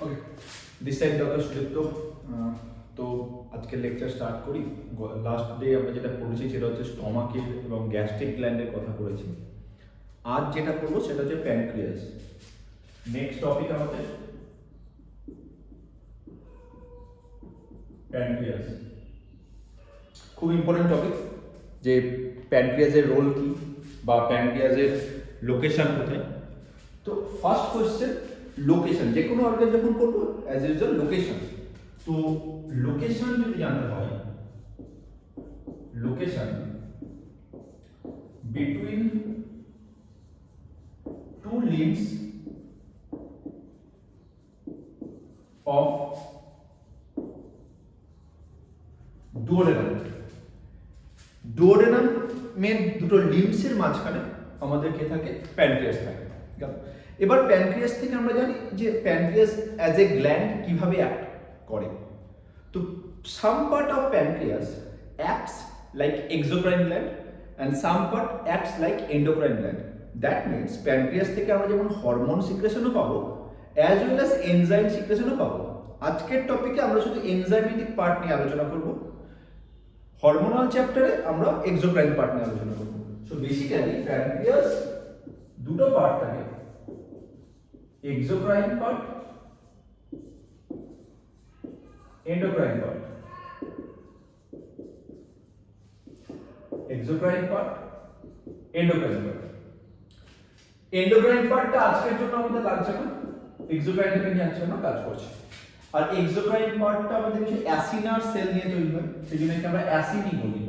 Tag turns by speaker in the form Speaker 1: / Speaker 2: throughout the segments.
Speaker 1: Okay, this side doctor Sudipta. তো আজকের lecture start করি। লাস্ট ডে আমরা যেটা পড়েছি সেটা হচ্ছে স্টমাকের এবং গ্যাস্ট্রিক গ্ল্যান্ডের কথা পড়েছি। আজ যেটা করবো সেটা হচ্ছে প্যানক্রিয়াস। নেক্সট টপিক আমাদের প্যানক্রিয়াস। খুব ইম্পর্টেন্ট টপিক যে প্যানক্রিয়াসের রোল কি বা প্যানক্রিয়াসের লোকেশন কোথায়। তো ফার্স্ট কোয়েশ্চেন, লোকেশন। যে কোনো অর্গান যখন করবো অ্যাজ ইউজুয়াল লোকেশন। তো লোকেশন যদি জানতে হয়, location between two limbs of duodenum. ডুওডেনামের দুটো লিম্বসের মাঝখানে আমাদের কে থাকে? প্যানক্রিয়াস থাকে। এবার প্যানক্রিয়াস থেকে আমরা জানি যে প্যানক্রিয়াস অ্যাজ এ গ্ল্যান্ড কিভাবে অ্যাক্ট করে। তো সাম part of pancreas acts like exocrine gland and some part acts like endocrine gland. That means pancreas থেকে আমরা যেমন হরমোন সিক্রেশনও পাবো অ্যাজ ওয়েল অ্যাজ এনজাইম সিক্রেশনও পাবো। আজকের টপিকে আমরা শুধু এনজাইমেটিক পার্ট নিয়ে আলোচনা করব। হরমোনাল চ্যাপ্টারে আমরা এক্সোক্রাইন পার্ট নিয়ে আলোচনা করব। সো বেসিক্যালি প্যানক্রিয়াস দুটো পার্ট থাকে, exocrine part, endocrine part. Exocrine part, endocrine part. Endocrine পার্টটা আজকের জন্য আমাদের লাগছে না, এক্সোক্রাইনটাকে নিয়ে আজকে আমরা কাজ করছি। আর এক্সোক্রাইন পার্টটা আমাদের কিছু অ্যাসিনার সেল নিয়ে তৈরি হয়, সেই জন্য আমরা অ্যাসিনি বলি।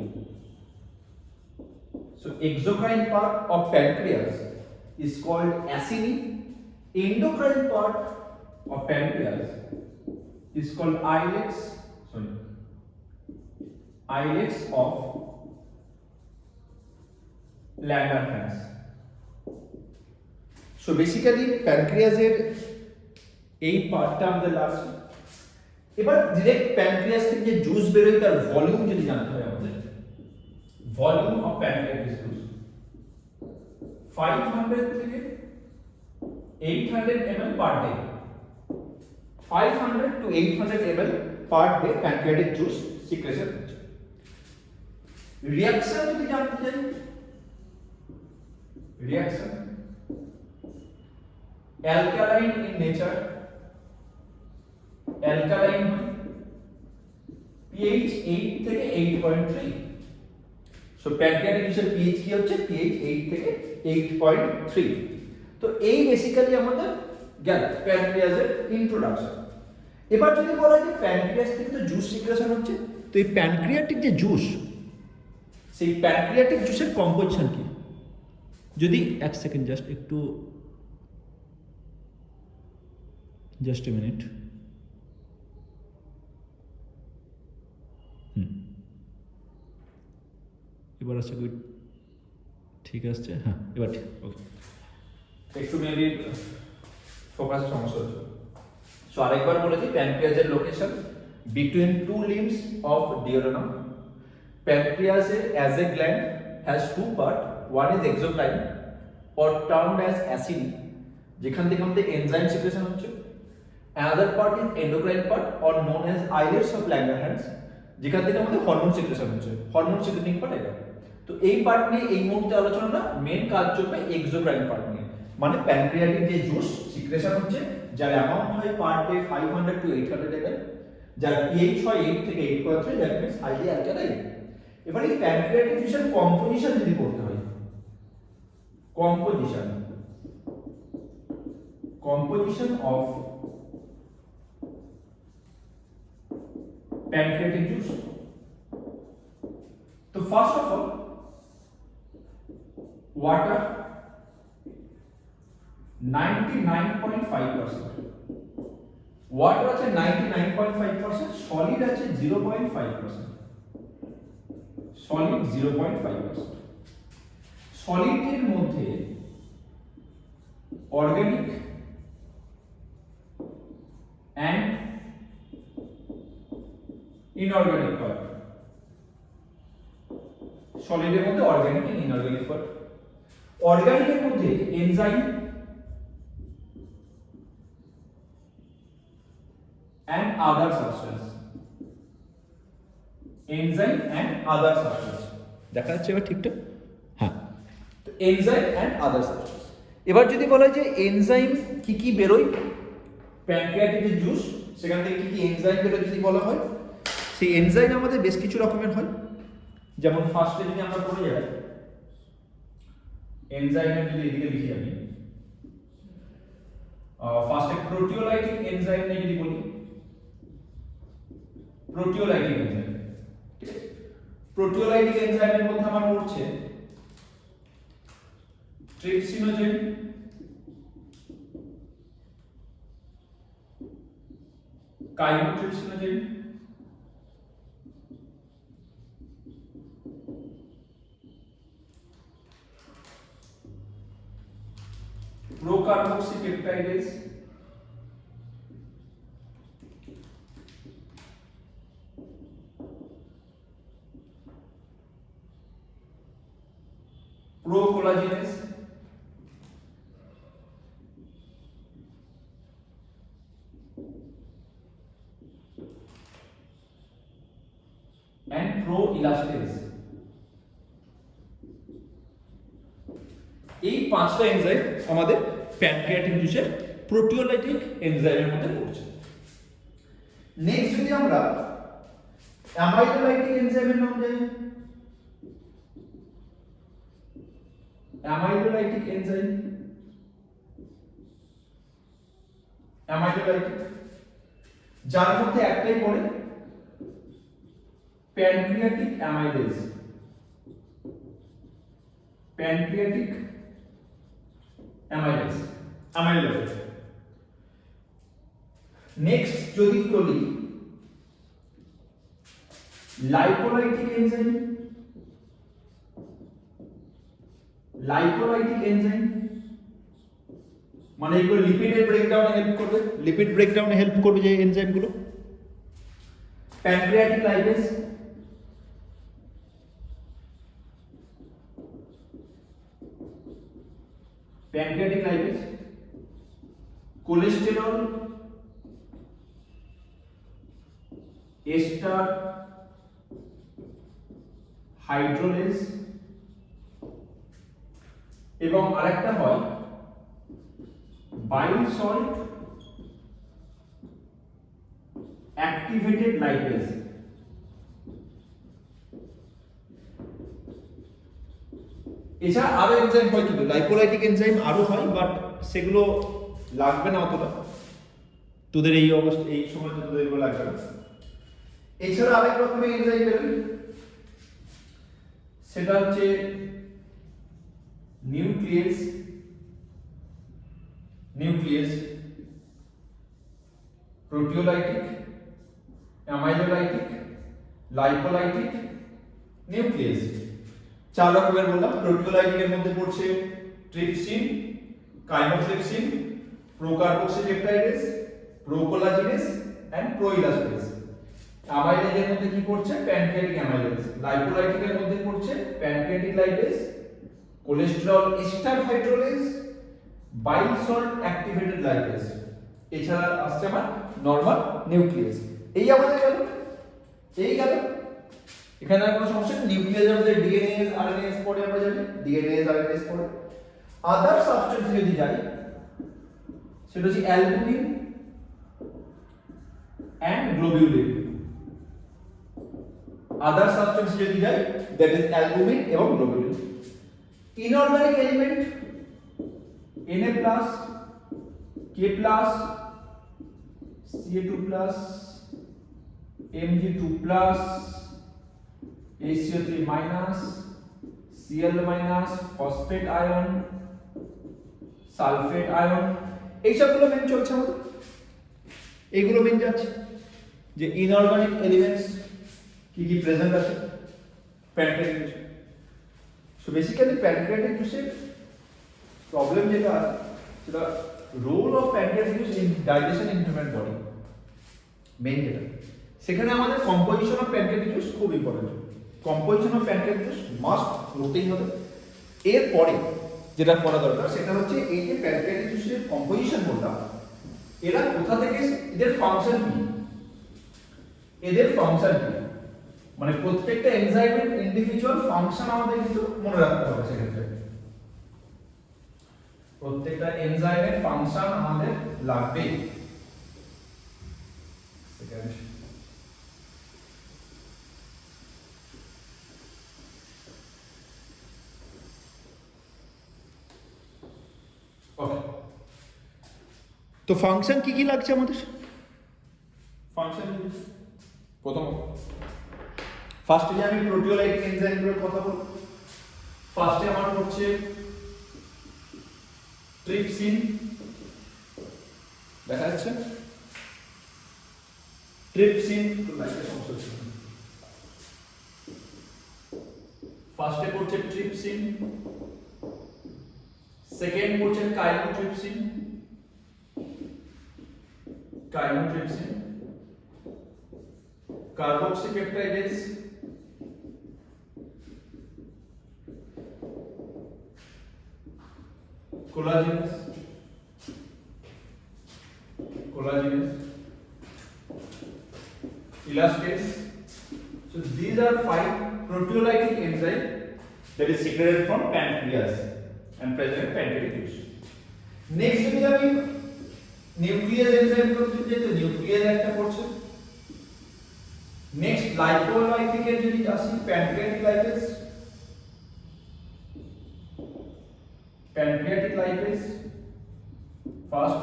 Speaker 1: So exocrine part of pancreas is called acini. Endocrine part of pancreas is called ilex of Langerhans. So basically pancreas এর এই পার্টটা আমাদের লাগছে। এবার ডিরেক্ট প্যানক্রিয়াস থেকে যে জুস বেরোয় তার ভলিউম যদি জানতে হয় আমাদের, ভলিউম অফ প্যানক্রিয়াটিস জুস 500 থেকে 800 ml per day। 500 to 800 ml per day pancreatic juice secretion হচ্ছে। রিঅ্যাকশন যদি জানতে চাই, reaction alkaline in nature, alkaline pH 8 থেকে 8.3। সো প্যানক্রিয়াটিক জুসের pH কি হচ্ছে? pH 8 থেকে 8.3। তো এই বেসিক্যালি আমাদের গেল প্যানক্রিয়াসের ইন্ট্রোডাকশন। এবার যদি বলা হয় যে প্যানক্রিয়াস থেকে তো জুস সিক্রেশন হচ্ছে, তো এই প্যানক্রিয়াটিক যে জুস, সেই প্যানক্রিয়াটিক জুসের কম্পোজিশন কি? যদি এক সেকেন্ড জাস্ট এ মিনিট। এবার আশা করি ঠিক আসছে। হ্যাঁ, এবার ঠিক। ওকে, একটু মেবি ফোকাসের সমস্যা হচ্ছে। সো আরেকবার বলেছি, প্যানক্রিয়াসের location between two limbs of duodenum. প্যানক্রিয়াসের as a gland has two part, one is exocrine or termed as acini, যেখান থেকে আমাদের এনজাইম সিক্রেশন হচ্ছে। Another part is endocrine part or known as islets of Langerhans, যেখান থেকে আমাদের hormone secretion হচ্ছে। Hormone secreting part এটা। তো এই পার্ট নিয়ে এই মুহূর্তে আলোচনাটা মেন কাজ চলবে এক্সোক্রাইন পার্ট নিয়ে, মানে প্যানক্রিয়াটিক যে জুস সিক্রেশন হচ্ছে যার অ্যামাউন্ট হয় পার ডে 500 to 800 ml, যার pH হয় 8 থেকে 8.3, দ্যাট মিন্স হাইলি অ্যালকালাইন। এবার এই প্যানক্রিয়াটিক জুসের কম্পোজিশন যদি করতে হয়, composition of pancreatic juice. So first of all, water 99.5%, water আছে 99.5%, solid আছে 0.5%, solid 0.5%। solid এর মধ্যে organic and ইনঅর্গানিক পার্ট। সলিডের মধ্যে অর্গানিক এন্ড ইনঅর্গানিক পার্ট। অর্গানিকের মধ্যে enzyme and other substance, enzyme and other substance। দেখা যাচ্ছে এবার ঠিকঠাক? হ্যাঁ, তো এনজাইম অ্যান্ড আদার সাবস্টেন্স। এবার যদি বলা হয় যে এনজাইম কি কি বেরোয় প্যানক্রিয়াটিক যে জুস সেখান থেকে কি কি এনজাইম বেরোয় যদি বলা হয়, সেই এনজাইম আমাদের বেশ কিছু রকমের হয়। যেমন ফার্স্টে যদি আমরা পড়ে যাই এনজাইমের, যদি এদিকে লিখি আমি ফার্স্টে প্রোটিওলাইটিক এনজাইম নিয়ে যদি বলি, প্রোটিওলাইটিক এনজাইম, ঠিক আছে? প্রোটিওলাইটিক এনজাইমের মধ্যে আমার পড়ছে ট্রিপসিনোজেন, কাইমোট্রিপসিনোজেন, প্রোকার্বক্সিপেপটাইডেজ, প্রোকোলাজেনেজ, and proelastase। এই পাঁচটা এনজাইম আমাদের প্যানক্রিয়াটিক জুসের প্রোটিওলাইটিক এনজাইমের মধ্যে পড়ছে। নেক্সট যদি আমরা অ্যামাইলোলাইটিক এনজাইমের নাম জানি, অ্যামাইলোলাইটিক এনজাইম, অ্যামাইলোলাইটিক, যার মধ্যে একটাই পড়ে pancreatic amylase, pancreatic amylase, amylose. Next যদি বলি লাইপোলাইটিক এনজাইম, লাইপোলাইটিক এনজাইম মানে এগুলো লিপিডের ব্রেকডাউনে হেল্প করবে, লিপিড ব্রেকডাউনে হেল্প করবে যে এনজাইমগুলো। Pancreatic lipase, pancreatic lipase, cholesterol, ester hydrolase, এবং আরেকটা হয় বাইল সল্ট অ্যাক্টিভেটেড লাইপেজ। এছাড়া আরো এনজাইম হয়, কিন্তু লাইপোলাইটিক এনজাইম আরো হয়, বাট সেগুলো লাগবে না অতটা তোদের এই অবস্থা, এই সময় তো তোদের এগুলো লাগবে না। এছাড়া আরেক রকমের এনজাইম বেরোয়, সেটা হচ্ছে nuclease, nuclease, proteolytic, amylolytic, lipolytic, nuclease. চার রকমের বললাম। প্রোটিওলাইটিকের মধ্যে পড়ছে trypsin, chymotrypsin, procarboxypeptidase, procollagenase and proelastase. অ্যামাইলেজের মধ্যে কি পড়ছে? Pancreatic amylase. লাইপোলাইটিকের মধ্যে পড়ছে pancreatic lipase, cholesterol ester hydrolase, bile salt activated lipase. এছাড়া আসছে আমার নরমাল নিউক্লিয়াস। এই আমাদের গেল, এই গেল। এখানে আর কোনো সমস্যা নেই। নিউক্লিয়াসের মধ্যে ডিএনএস আরএনএস পড়ে, আমরা জানি ডিএনএস আরএনএস পড়ে। আদার সাবস্টেন্স যদি যাই, সেটা হচ্ছে albumin and globulin. Other substance যদি যাই, দ্যাট ইজ অ্যালবুমিন এবং globulin. Inorganic element Na+, K+, Ca2+, Mg2+, HCO3-, Cl-, phosphate ion, sulphate ion, এইসবগুলো মেন চলছে আমাদের। এইগুলো মেন যাচ্ছে যে ইনঅর্গানিক এলিমেন্টস কি কি প্রেজেন্ট আছে প্যানক্রিয়াটিক জুসে। সো বেসিক্যালি প্যানক্রিয়াটিক জুসের প্রবলেম যেটা আছে সেটা role of pancreatic juice in digestion in human body, main যেটা। সেখানে আমাদের কম্পোজিশন অফ প্যানক্রিয়াটিক জুস খুব important. Composition of pancreatic juice must করতেই হবে। এরপরে যেটা করা দরকার সেটা হচ্ছে এই যে প্যানক্রিয়াটিক জুসের কম্পোজিশন বললাম, এরা কোথা থেকে, এদের ফাংশন কি, এদের ফাংশন কি, মানে প্রত্যেকটা এনজাইমের ইন্ডিভিজুয়াল ফাংশন আমাদের কিন্তু মনে রাখতে হবে। সেক্ষেত্রে প্রত্যেকটা এনজাইমের ফাংশন আমাদের লাগবে। সেকেন্ড ওকে, তো ফাংশন কি কি লাগছে আমাদের? ফাংশন প্রথম ফার্স্টে যে আমি প্রোটিওলাইটিক এনজাইমগুলোর কথা বলব, ফার্স্টে আমার হচ্ছে ট্রিপসিন, দেখা যাচ্ছে ট্রিপসিন, ফার্স্টে পড়ছে ট্রিপসিন, সেকেন্ড পড়ছে chymotrypsin, chymotrypsin, carboxypeptidase, collagenase, elastase. So these are 5 proteolytic enzyme that is secreted from pancreas and present in pancreatic tissue. Next যদি আমি নিউক্লিয়াস এনজাইম করতে যাই তো নিউক্লিয়াস একটা পড়ছে। নেক্সট লাইপোলাইটিক এর যদি আসি pancreatic lipase, pancreatic lipase first,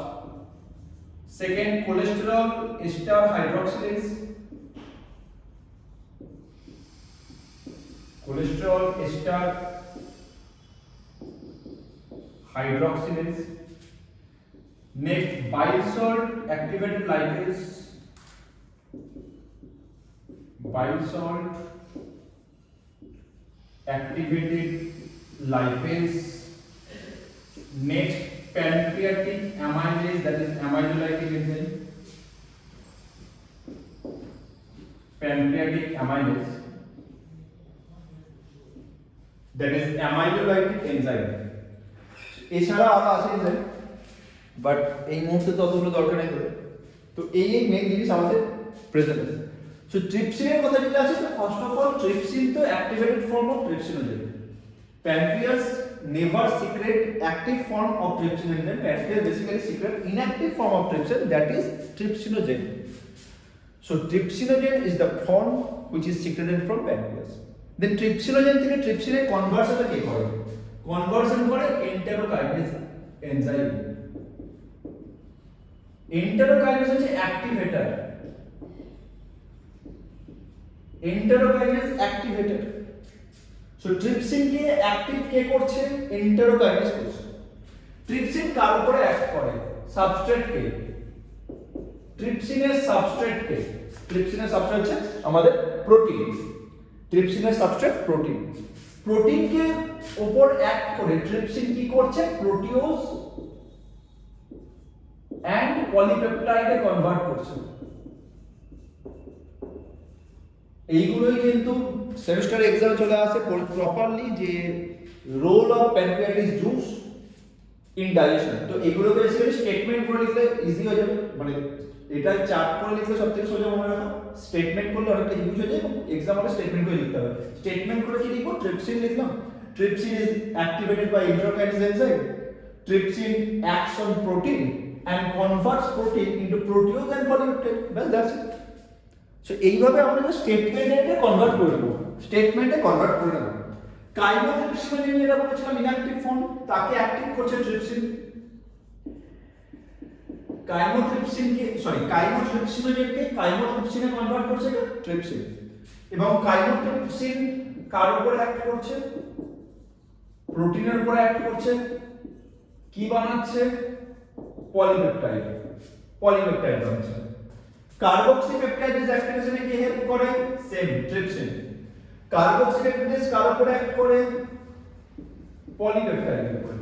Speaker 1: second cholesterol ester hydroxylase, cholesterol ester hydroxylase, next bile salt activated lipase, bile salt activated lipase, next pancreatic amylase, that is amylolytic enzyme, pancreatic amylase, that is amylolytic enzyme. এছাড়া আরো আছে enzyme, but এই মুহূর্তে ততগুলো দরকার নেই। তো এই main জিনিস আমাদের প্রেজেন্ট আছে। সো ট্রিপসিনের কথা যেটা আছে, ফার্স্ট অফ অল ট্রিপসিন তো activated form of trypsinogen. Pancreas never secrete active form of trypsin enzyme. Pancreas basically secrete inactive form of trypsin, that is trypsinogen. So trypsinogen is the form which is secreted from pancreas. Then trypsinogen থেকে trypsine conversion কি করে? Conversion করে enterokinase enzyme. Enterokinase হচ্ছে activator. Enterokinase activator. So trypsin কে active কে করছে? Enterokinase করছে। Trypsin কার উপরে অ্যাক্ট করে? সাবস্ট্রেট কে। ট্রিপসিনের সাবস্ট্রেট কে? ট্রিপসিনের সাবস্ট্রেট হচ্ছে আমাদের প্রোটিন। ট্রিপসিনের সাবস্ট্রেট প্রোটিন। প্রোটিন কে উপর অ্যাক্ট করে ট্রিপসিন কি করছে? প্রোটিওজ এন্ড পলিপেপটাইডে কনভার্ট করছে। এইগুলোই কিন্তু সেমিস্টার এক্সামে চলে আসে প্রপারলি, যে role of pancreatic juice in digestion. তো এগুলো বেসিক্যালি স্টেটমেন্ট করে লিখলে ইজি হয়ে যাবে, মানে এটা চার্ট করে লিখলে সবথেকে সোজা মনে রাখো। স্টেটমেন্ট করলে অনেকটা ইউজ হয়ে যায় এবং এক্সাম হলে স্টেটমেন্ট করে লিখতে হবে। স্টেটমেন্ট করে কি লিখবো? ট্রিপসিন লিখলাম, trypsin is activated by enterokinase enzyme, trypsin acts on protein and converts protein into protease and polypeptide, bas that's it. So এইভাবে আমরা স্টেটমেন্টে কনভার্ট করে দেবো, স্টেটমেন্টে কনভার্ট করে দেবো। কাইমোট্রিপসিনোজেন যেটা বলেছিলাম ইনঅ্যাক্টিভ ফর্ম, তাকে অ্যাক্টিভ করছে ট্রিপসিন। কাইমোট্রিপসিনোজেনকে কাইমোট্রিপসিনে কনভার্ট করছে ট্রিপসিন। এবং কাইমোট্রিপসিন কার উপরে অ্যাক্ট করছে? প্রোটিনের উপরে অ্যাক্ট করছে। কি বানাচ্ছে? পলিপেপটাইড। পলিপেপটাইড বানাচ্ছে। কার্বক্সিপেপটাইডেজ অ্যাক্টিভেশনে কি হেল্প করে? Same trypsin. কার্বক্সিপেপটাইডেজ কার উপরে অ্যাক্ট করে? পলিপেপটাইডের উপরে।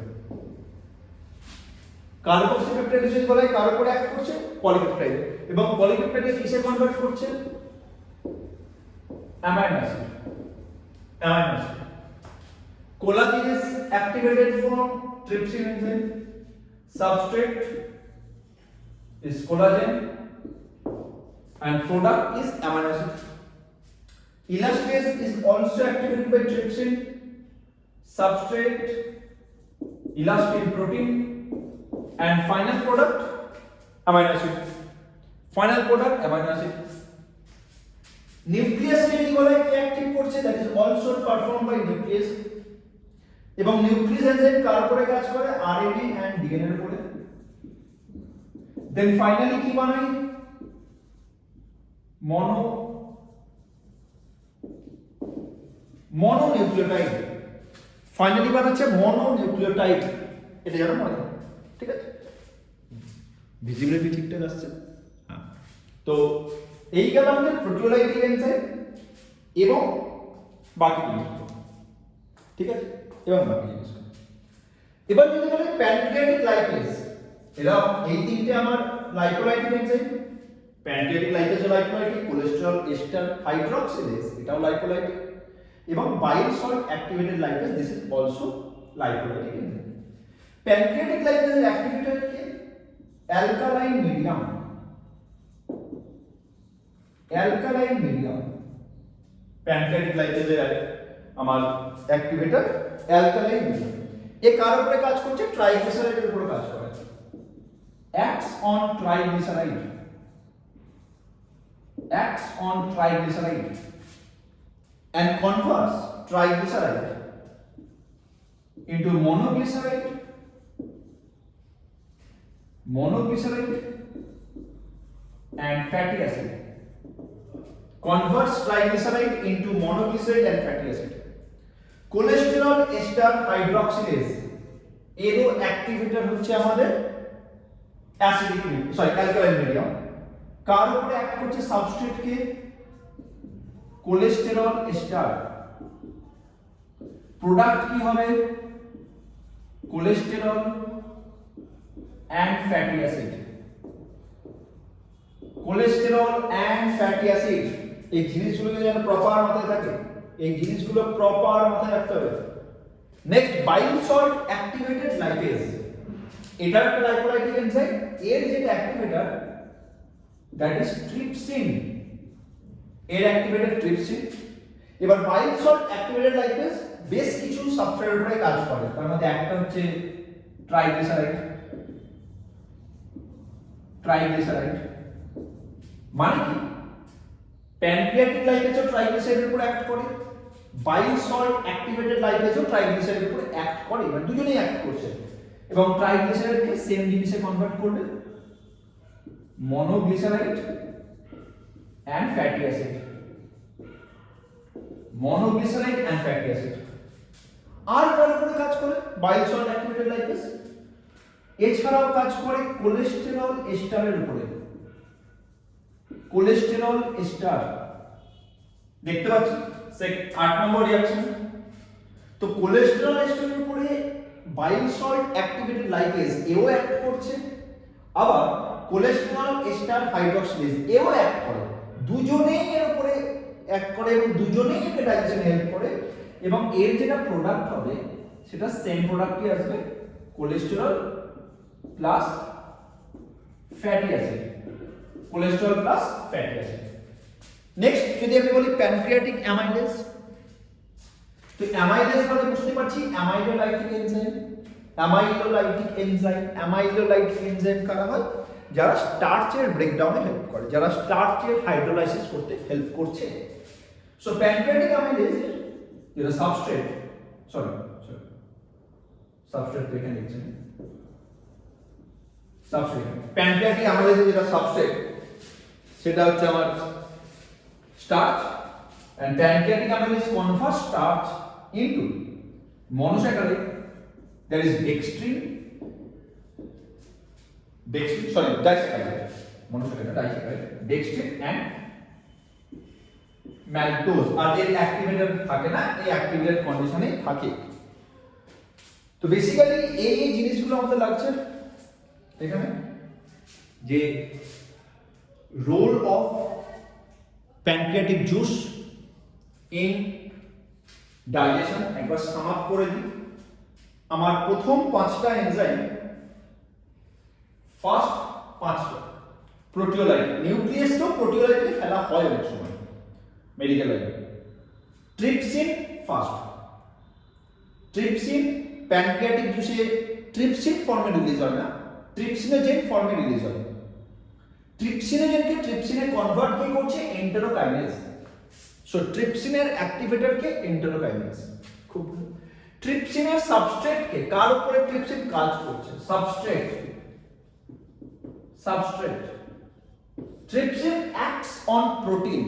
Speaker 1: কার্বক্সিপেপটাইডেজ যদি বলে কার উপরে অ্যাক্ট করছে? পলিপেপটাইড। এবং পলিপেপটাইডেজ কিসে কনভার্ট করছে? Amino acid. Amino acid. Collagenase activated from trypsin enzyme. Substrate is collagen and product is amino acid. Elastase is also activated by trypsin, substrate, elastin protein, and final product amino acid. Final product amino acid. Nucleus কে বলা হয় active করছে, that is also performed by nucleus. এবং nucleus enzyme কার উপরে কাজ করে? RNA and DNA এর উপরে। দেন finally কি বানাই? মনোনিউক্লিওটাইড। ফাইনালি বানাচ্ছে মনোনিউক্লিওটাইড। এটা জানো মনে? ঠিক আছে, ভিজিবিলিটি ঠিকঠাক আসছে? হ্যাঁ। তো এই গেল আমাদের প্রোটিওলাইটিক এনজাইম এবং বাকি জিনিসগুলো, ঠিক আছে, এবং বাকি জিনিসগুলো। এবার যদি বলি প্যানক্রিয়াটিক লাইপেজ, এরা এই তিনটে আমার লাইপোলাইটিক এনজাইম। প্যানক্রিয়াটিক লাইপেজ ও লাইপোলাইটিক, কোলেস্টেরল এস্টার হাইড্রক্সিলেজ এটাও লাইপোলাইটিক, এবং bile salt activated lipase this is also lipolytic enzyme. Pancreatic লাইপেজের অ্যাক্টিভেটর কি? Alkaline medium. Alkaline medium pancreatic লাইপেজের আমার অ্যাক্টিভেটর অ্যালকালাইন মিডিয়াম। এ কার উপরে কাজ করছে? ট্রাইগ্লিসারাইডের উপরে কাজ করে। acts on triglyceride, acts on triglyceride and converts triglyceride into monoglyceride and fatty acid, converts triglyceride into monoglyceride and fatty acid. Cholesterol ester hydroxylase এরও অ্যাক্টিভেটর হচ্ছে আমাদের অ্যাসিডিক অ্যালকালাইন মিডিয়াম। কার উপরে অ্যাক্ট করছে? সাবস্ট্রেট কে? Cholesterol ester. প্রোডাক্ট কি হবে? Cholesterol and fatty acid. Cholesterol and fatty acid, এই জিনিসগুলো যেন প্রপার মাথায় থাকে, এই জিনিসগুলো প্রপার মাথায় রাখতে হবে। নেক্সট বাইল সল্ট অ্যাক্টিভেটেড লাইপেজ, এটা একটা লাইপোলাইটিক এনজাইম। এর যেটা অ্যাক্টিভেটর দ্যাট ইজ ট্রিপসিন, এর অ্যাক্টিভেটর ট্রিপসিন। এবার বাইল সল্ট অ্যাক্টিভেটেড লাইপেজ বেশ কিছু সাবস্ট্রেটের উপরে কাজ করে, তার মধ্যে একটা হচ্ছে ট্রাইগ্লিসারাইড। ট্রাইগ্লিসারাইড মানে কি? প্যানক্রিয়াটিক লাইপেজও ট্রাইগ্লিসারাইডের উপরে অ্যাক্ট করে, বাইল সল্ট অ্যাক্টিভেটেড লাইপেজও ট্রাইগ্লিসারাইডের উপরে অ্যাক্ট করে, মানে দুজনেই অ্যাক্ট করছে। এবং ট্রাইগ্লিসারাইডকে সেম জিনিসে কনভার্ট করবে monoglyceride and fatty acid. Monoglyceride and fatty acid. আর কার উপরে কাজ করে? Bile salt activated lipase. এছাড়াও কাজ করে কোলেস্টেরল এস্টারের উপরে। কোলেস্টেরল এস্টার দেখতে পাচ্ছি 8 নম্বর রিঅ্যাকশন। তো কোলেস্টেরল এস্টারের উপরে বাইল সল্ট অ্যাক্টিভেটেড লাইপেজ এও অ্যাক্ট করছে, আবার কোলেস্টেরল এস্টার হাইড্রক্সিলেজ এও অ্যাক্ট করে। দুজনেই এর উপরে অ্যাক্ট করে এবং দুজনেই একে ডাইজেশনে হেল্প করে, এবং এর যেটা প্রোডাক্ট হবে সেটা সেম প্রোডাক্টই আসবে, cholesterol plus fatty acid. Cholesterol plus fatty acid. Next যদি আমি বলি প্যানক্রিয়াটিক অ্যামাইলেজ, তো অ্যামাইলেজ মানে বুঝতে পারছি অ্যামাইলোলাইটিক এনজাইম। অ্যামাইলোলাইটিক এনজাইম কারা হয়? যারা স্টার্চের ব্রেকডাউনে হেল্প করে, যারা স্টার্চের হাইড্রোলাইসিস করতে হেল্প করছে। সো প্যানক্রিয়াটিক অ্যামাইলেজ যেটা সাবস্ট্রেট, সাবস্ট্রেট তো এখানে লিখছেন, সাবস্ট্রেট প্যানক্রিয়াটিক অ্যামাইলেজের যেটা সাবস্ট্রেট সেটা হচ্ছে আমার starch, and pancreatic amylase converts starch into monosaccharide, that is disaccharide, dextrin and maltose। আর এর অ্যাক্টিভেটর থাকে না, এই অ্যাক্টিভেটেড কন্ডিশনে থাকে। তো বেসিক্যালি এই জিনিসগুলো আমাদের লাগছে এখানে, যে role of pancreatic juice in digestion একবার সাম আপ করে দিই। আমার প্রথম 5টা এনজাইম, ফার্স্ট 5টা
Speaker 2: প্রোটিওলাইট, নিউক্লিয়াসটাও প্রোটিওলাইটে ফেলা হয় অনেক সময় মেডিকেল লাইফে। ট্রিপসিন ফার্স্ট, ট্রিপসিন প্যানক্রিয়াটিক জুসে ট্রিপসিন ফর্মে রিলিজ হয় না, ট্রিপসিনোজেন ফর্মে রিলিজ হয়। ট্রিপসিনোজেনকে ট্রিপসিনে কনভার্ট কি করছে? এন্টেরোকাইনেজ। সো ট্রিপসিনের অ্যাক্টিভেটরকে এন্টেরোকাইনেজ। খুব ট্রিপসিনের সাবস্ট্রেটকে, কার উপরে ট্রিপসিন কাজ করছে? Substrate, substrate. Trypsin acts on protein,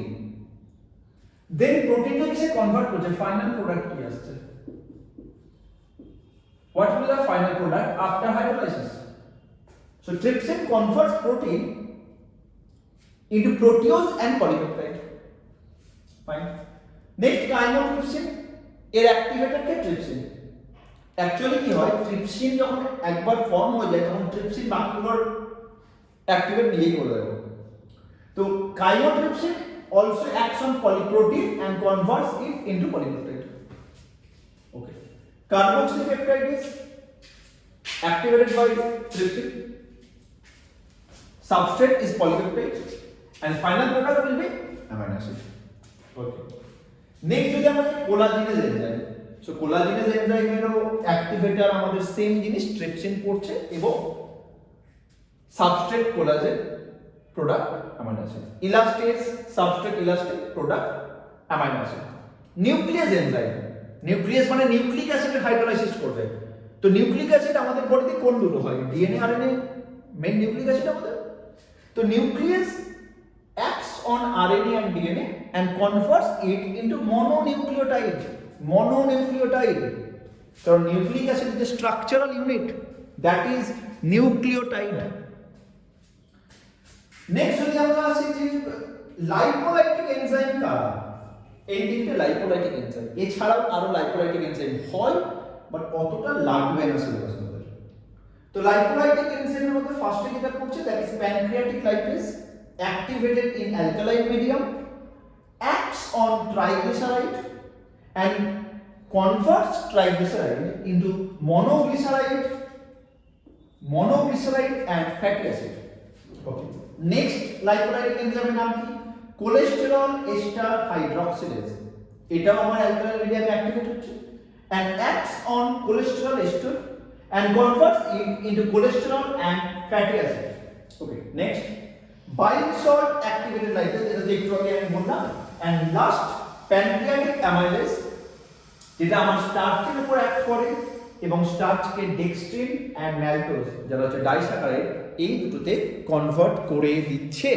Speaker 2: then প্রোটিনকে কিসে কনভার্ট করছে? ফাইনাল প্রোডাক্ট কি আসছে? What will be the final product after hydrolysis? So trypsin converts protein into proteose and polypeptide. Fine. Next, chymotrypsin, এর অ্যাক্টিভেটর কে trypsin. Actually কি হয়, trypsin যখন একবার ফর্ম হয়ে যায় তখন ট্রিপসিন বাকিগুলোর অ্যাক্টিভেট নিজেই করে দেবে। তো chymotrypsin also acts on polyprotein and converts it into polypeptide. Okay. Carboxypeptide is activated by trypsin. Substrate is polypeptide, and final product will be amino acid. Okay. Next যদি আমাদের collagenase enzyme, so collagenase এনজাইমেরও activator আমাদের same জিনিস trypsin পড়ছে এবং substrate collagen, product amino acid. Elastase substrate, elastase product amino acid. Nuclease enzyme, nuclease মানে nucleic অ্যাসিডের hydrolysis করবে। তো নিউক্লিক অ্যাসিড আমাদের বডিতে কোন দুটো হয়? DNA RNA main nucleic acid আমাদের। তো nuclease acts on RNA and DNA and converts it into mononucleotide. Mononucleotide. So nucleic acid is a structural unit, that is nucleotide. Next যদি আমরা আসি যে লাইপোলাইটিক এনজাইম কারা? এই তিনটে লাইপোলাইটিক এনজাইম, এছাড়াও আরো লাইপোলাইটিক এনজাইম হয় বাট অতটা লাগবে না সিলেবাসে আমাদের। তো লাইপোলাইটিক এনজাইমের মধ্যে ফার্স্টে যেটা পড়ছে that is pancreatic lipase, activated in alkaline medium, acts on triglyceride and converts triglyceride into monoglyceride and fatty acid. Okay. Next lipolytic enzyme এর নাম কি? Cholesterol ester hydroxylase. এটাও আমার অ্যালকালাইন মিডিয়ামে অ্যাক্টিভেট হচ্ছে and acts on cholesterol ester and converts it into cholesterol and fatty acid. Okay. Next, bile salt activated lipase, যেটা একটু আগে আমি বললাম, and last pancreatic amylase, যেটা আমার স্টার্চের উপর অ্যাক্ট করে এবং স্টার্চকে ডেক্সট্রিন এন্ড ম্যালটোজ, যারা হচ্ছে ডাইস্যাকারাইড, এই দুটোতে কনভার্ট করে দিচ্ছে।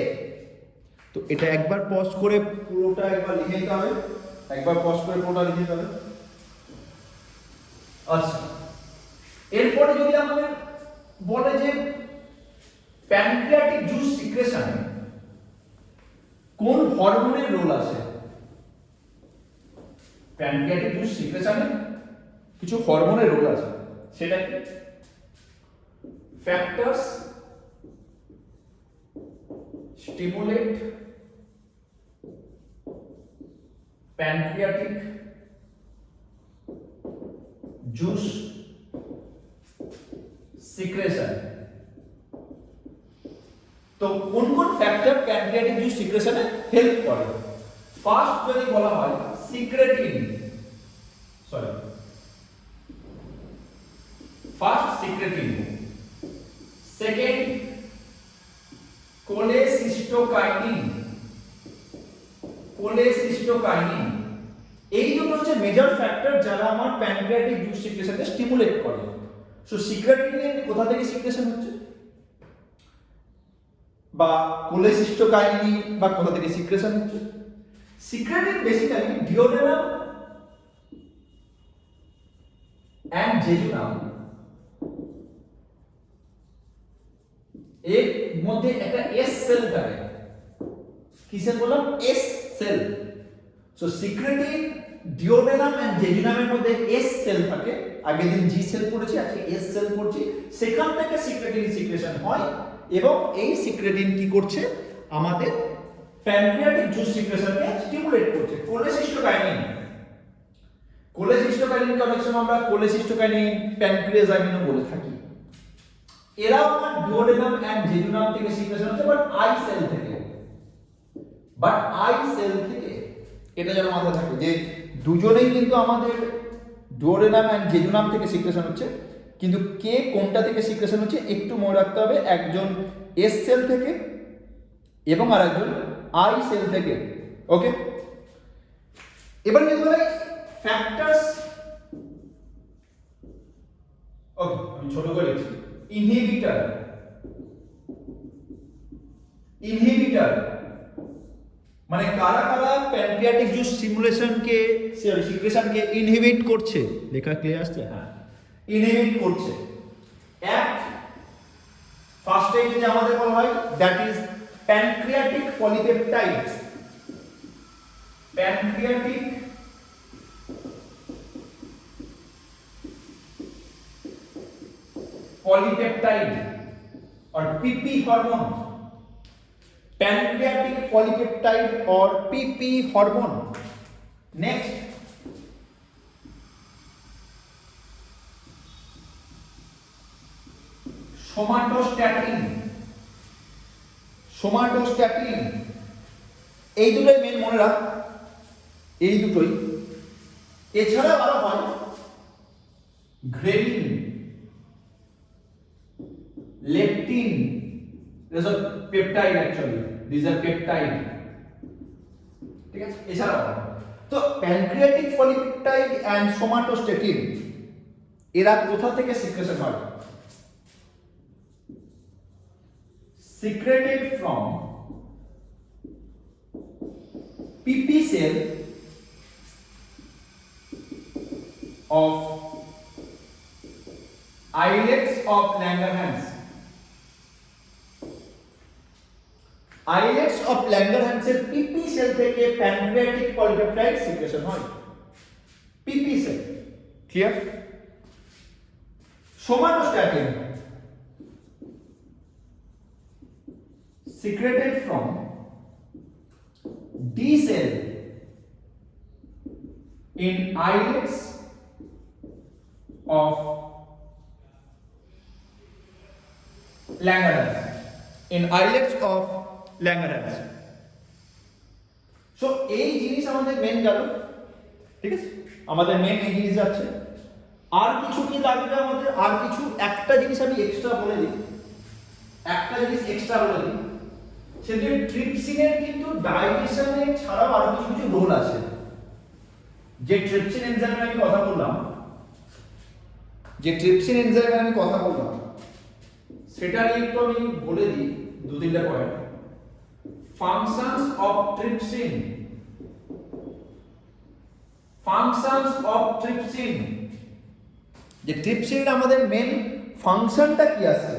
Speaker 2: তো এটা একবার পজ করে পুরোটা একবার লিখে নিতে হবে, একবার পজ করে পুরোটা লিখে নিতে হবে। আচ্ছা, এরপরে যদি আমাদের বলে যে প্যানক্রিয়াটিক জুস সিক্রেশনে কোন হরমোনের রোল আছে? প্যানক্রিয়াটিক জুস সিক্রেশনে কিছু হরমোনের রোল আছে, সেটা কি? Factors stimulate pancreatic juice secretion. তো কোন কোন ফ্যাক্টর প্যানক্রিয়াটিক জুস সিক্রেশনে হেল্প করে? ফার্স্ট যদি বলা হয় secretin, first secretin, second cholecystokinin, cholecystokinin. এই দুটো হচ্ছে মেজর ফ্যাক্টর যারা আমার প্যানক্রিয়াটিক জুস সিক্রেশনকে স্টিমুলেট করে। সো সিক্রেটিন কোথা থেকে সিক্রেশন হচ্ছে, বা কোলেসিস্টোকাইনিন বা কোথা থেকে সিক্রেশন হচ্ছে? Secretin basically duodenum and jejunum এর মধ্যে একটা এস সেল থাকে। কিসের বললাম? S cell. So secretin, duodenum and জেজুনামের মধ্যে এস সেল থাকে। আগের দিন জি সেল পড়েছি, আজকে এস সেল পড়ছি। সেখান থেকে সিক্রেটিন সিক্রেশন হয় এবং এই সিক্রেটিন কি করছে? আমাদের প্যানক্রিয়াটিক জুস সিক্রেশনকে স্টিমুলেট করছে। কোলেসিস্টোকাইনিন, কোলেসিস্টোকাইনিন কানেকশন আমরা কোলেসিস্টোকাইনিন প্যানক্রিয়াজাইমিনও বলে থাকি। এরাও আমার ডুওডেনাম এন্ড জেজুনাম থেকে সিক্রেশন হচ্ছে, বাট আই সেল থেকে, এটা যেন মাথায় থাকে যে দুজনেই কিন্তু আমাদের ডুওডেনাম এন্ড জেজুনাম থেকে সিক্রেশন হচ্ছে, কিন্তু কে কোনটা থেকে সিক্রেশন হচ্ছে একটু মনে রাখতে হবে, একজন এস সেল থেকে এবং আরেকজন আই সেল থেকে। ওকে, এবার যদি বলে ফ্যাক্টরস, ওকে আমি ছোট করে লিখছি, ইনহিবিটর মানে কারা কারা প্যানক্রিয়াটিক জুস সিক্রেশনকে ইনহিবিট করছে, লেখা ক্লিয়ার আসছে? হ্যাঁ, ইনহিবিট করছে। এক ফার্স্ট স্টেজ যে আমাদের বলা হয় that is pancreatic polypeptide, pancreatic polypeptide और पीपी हार्मोन, पैनक्रियाटिक पॉलीपेप्टाइड और पीपी हार्मोन। नेक्स्ट সোমাটোস্ট্যাটিন, এই দুটোই মেন মনে রাখ, এই দুটোই। এছাড়া আরো হয় ghrelin, leptin, these are peptide actually, these are peptide, ঠিক আছে? এছাড়াও তো প্যানক্রিয়াটিক পলিপেপটাইড এন্ড সোমাটোস্ট্যাটিন এরা কোথা থেকে সিক্রেশন হয়? secreted from PP cell of islets of Langerhans, islets of ল্যাঙ্গারহ্যান্সের পিপি সেল থেকে প্যানক্রিয়াটিক পলিপেপটাইড সিক্রেশন হয়, PP cell. Clear? Somatostatin secreted from D cell in islets of Langerhans, so এই জিনিস আমাদের মেন গেল, ঠিক আছে? আমাদের মেন এই জিনিস যাচ্ছে। আর কিছু কি লাগবে আমাদের? আর কিছু একটা জিনিস আমি এক্সট্রা বলে দিই, সেটা ট্রিপসিনের কিন্তু ডাইজেশনে ছাড়াও আরো কিছু কিছু রোল আছে। যে ট্রিপসিন এনজাইমের আমি কথা বললাম, সেটা নিয়ে একটু আমি বলে দিই দু তিনটা পয়েন্ট। ফাংশনস অফ ট্রিপসিন, যে ট্রিপসিনের আমাদের মেন ফাংশনটা কি আছে,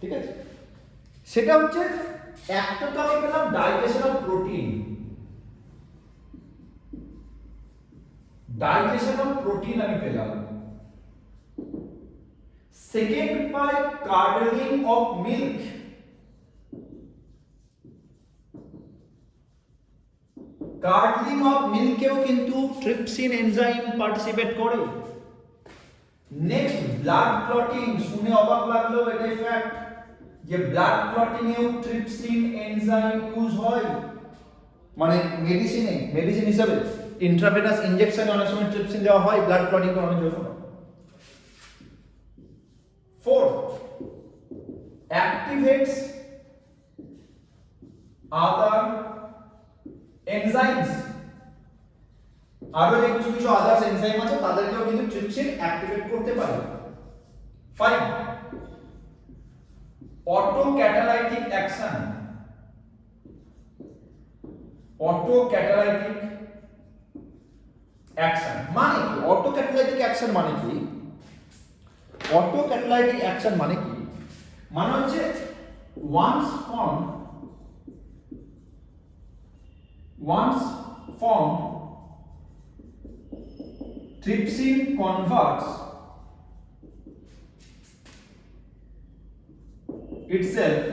Speaker 2: ঠিক আছে? সেটা হচ্ছে একটা তো আমি পেলাম ডাইজেশন অফ প্রোটিন, আমি পেলাম। সেকেন্ড পাই কার্ডলিং অফ মিল্ক, মিল্কেও কিন্তু ট্রিপসিন এনজাইম পার্টিসিপেট করে। নেক্সট ব্লাড ক্লটিং, শুনে অবাক লাগলো, এটাই ফ্যাক্ট যে ব্লাড ক্লটিং এও ট্রিপসিন এনজাইম ইউজ হয়, মানে মেডিসিন হিসেবে ইন্ট্রাভেনাস ইনজেকশনে অনেক সময় ট্রিপসিন দেওয়া হয় ব্লাড ক্লটিং করানোর জন্য। ফোর্থ, অ্যাক্টিভেটস আদার এনজাইমস, আরো যে কিছু কিছু আদার্স এনজাইম আছে তাদেরকেও কিন্তু ট্রিপসিন অ্যাক্টিভেট করতে পারে। 5, অটোক্যাটালাইটিক অ্যাকশন, মানে কি? অটোক্যাটালাইটিক অ্যাকশন মানে কি? মানে হচ্ছে once formed trypsin converts itself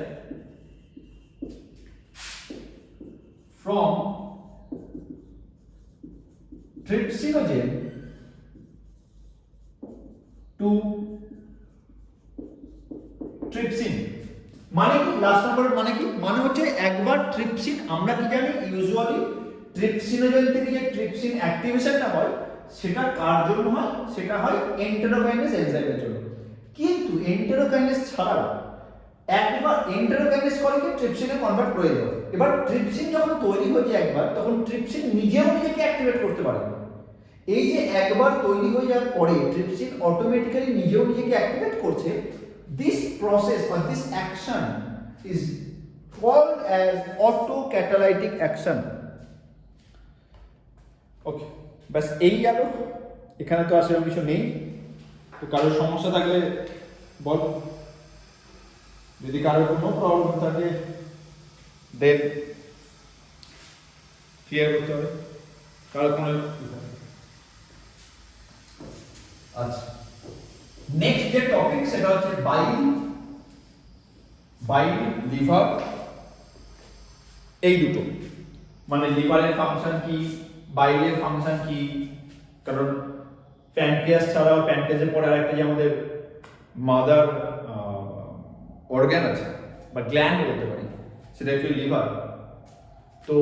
Speaker 2: from trypsinogen to last number মানে কি? মানে হচ্ছে একবার ট্রিপসিন, আমরা কি জানি ইউজুয়ালি ট্রিপসিনোজেন থেকে যে ট্রিপসিন অ্যাক্টিভেশনটা হয় সেটা কার জন্য হয়? সেটা হয় এন্টেরোকাইনেজ এনজাইমের জন্য। কিন্তু এন্টেরোকাইনেজ ছাড়াও একবার এন্টেরোকাইনেজ করে কি ট্রিপসিনে কনভার্ট করে দেবে। এবার ট্রিপসিন যখন তৈরি হয়ে যায় একবার, তখন ট্রিপসিন নিজেও নিজেকে অ্যাক্টিভেট করতে পারে না। এই যে একবার তৈরি হয়ে যাওয়ার পরে ট্রিপসিন অটোমেটিক্যালি নিজেও নিজেকে অ্যাক্টিভেট করছে, this process or this action is called as autocatalytic action.
Speaker 1: ওকে, ব্যাস এই গেল। এখানে তো আর সেরকম কিছু নেই। তো কারোর সমস্যা থাকলে বল, যদি কারোর কোনো প্রবলেম থাকে দেন ক্লিয়ার করতে হবে। কারোর কোনো
Speaker 2: আচ্ছা, নেক্সট যে টপিক সেটা হচ্ছে বাইল, লিভার, এই দুটো। মানে লিভারের ফাংশন কি, বাইলের ফাংশন কি, কারণ প্যানক্রিয়াস ছাড়াও প্যানক্রিয়াসের পরে আরেকটা যে আমাদের মাদার অর্গান আছে বা গ্ল্যান্ড বলতে পারি, সেটা অ্যাকচুয়ালি লিভার। তো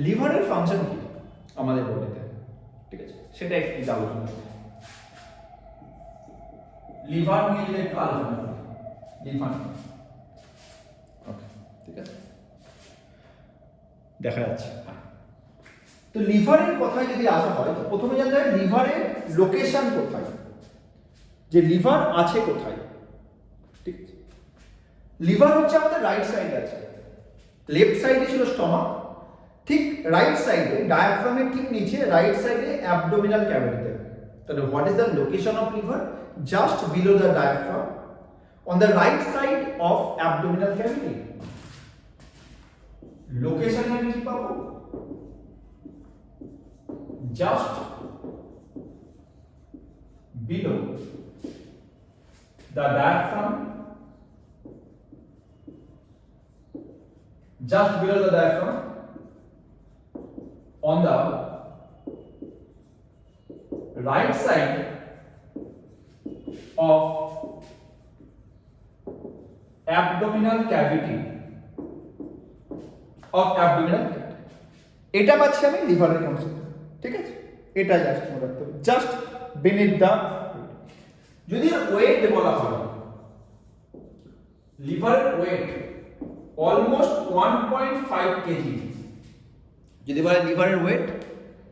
Speaker 2: লিভারের ফাংশন কি আমাদের বডিতে, ঠিক আছে, সেটা একটু আলোচনা করি। লিভার নিয়ে যদি একটু আলোচনা করি, লিভার, ওকে, ঠিক আছে, দেখা যাচ্ছে। তো লিভারের কথায় যদি আসা হয়, তো প্রথমে জানতে হবে লিভারের লোকেশন কোথায়, যে লিভার আছে কোথায়। ঠিক আছে, লিভার হচ্ছে আমাদের রাইট সাইডে আছে, লেফট সাইডে ছিল স্টমাক, ঠিক রাইট সাইডে ডায়াফ্রামের ঠিক নিচে রাইট সাইডে অ্যাবডোমিনাল ক্যাভিটিতে। তাহলে what is the location of liver? Just below the diaphragm on the right side of abdominal cavity. Location আমি কি পাবো? just below the diaphragm, just below the diaphragm on the right side of abdominal cavity of abdominal cavity. এটা পাচ্ছি আমি লিভারের concept. ঠিক আছে, এটা জাস্ট মনে রাখতে হবে, জাস্ট বিনিথ দা। যদি ওয়েট বলা হয়, লিভারের ওয়েট অলমোস্ট 1.5 কেজি। যদি বলে লিভারের ওয়েট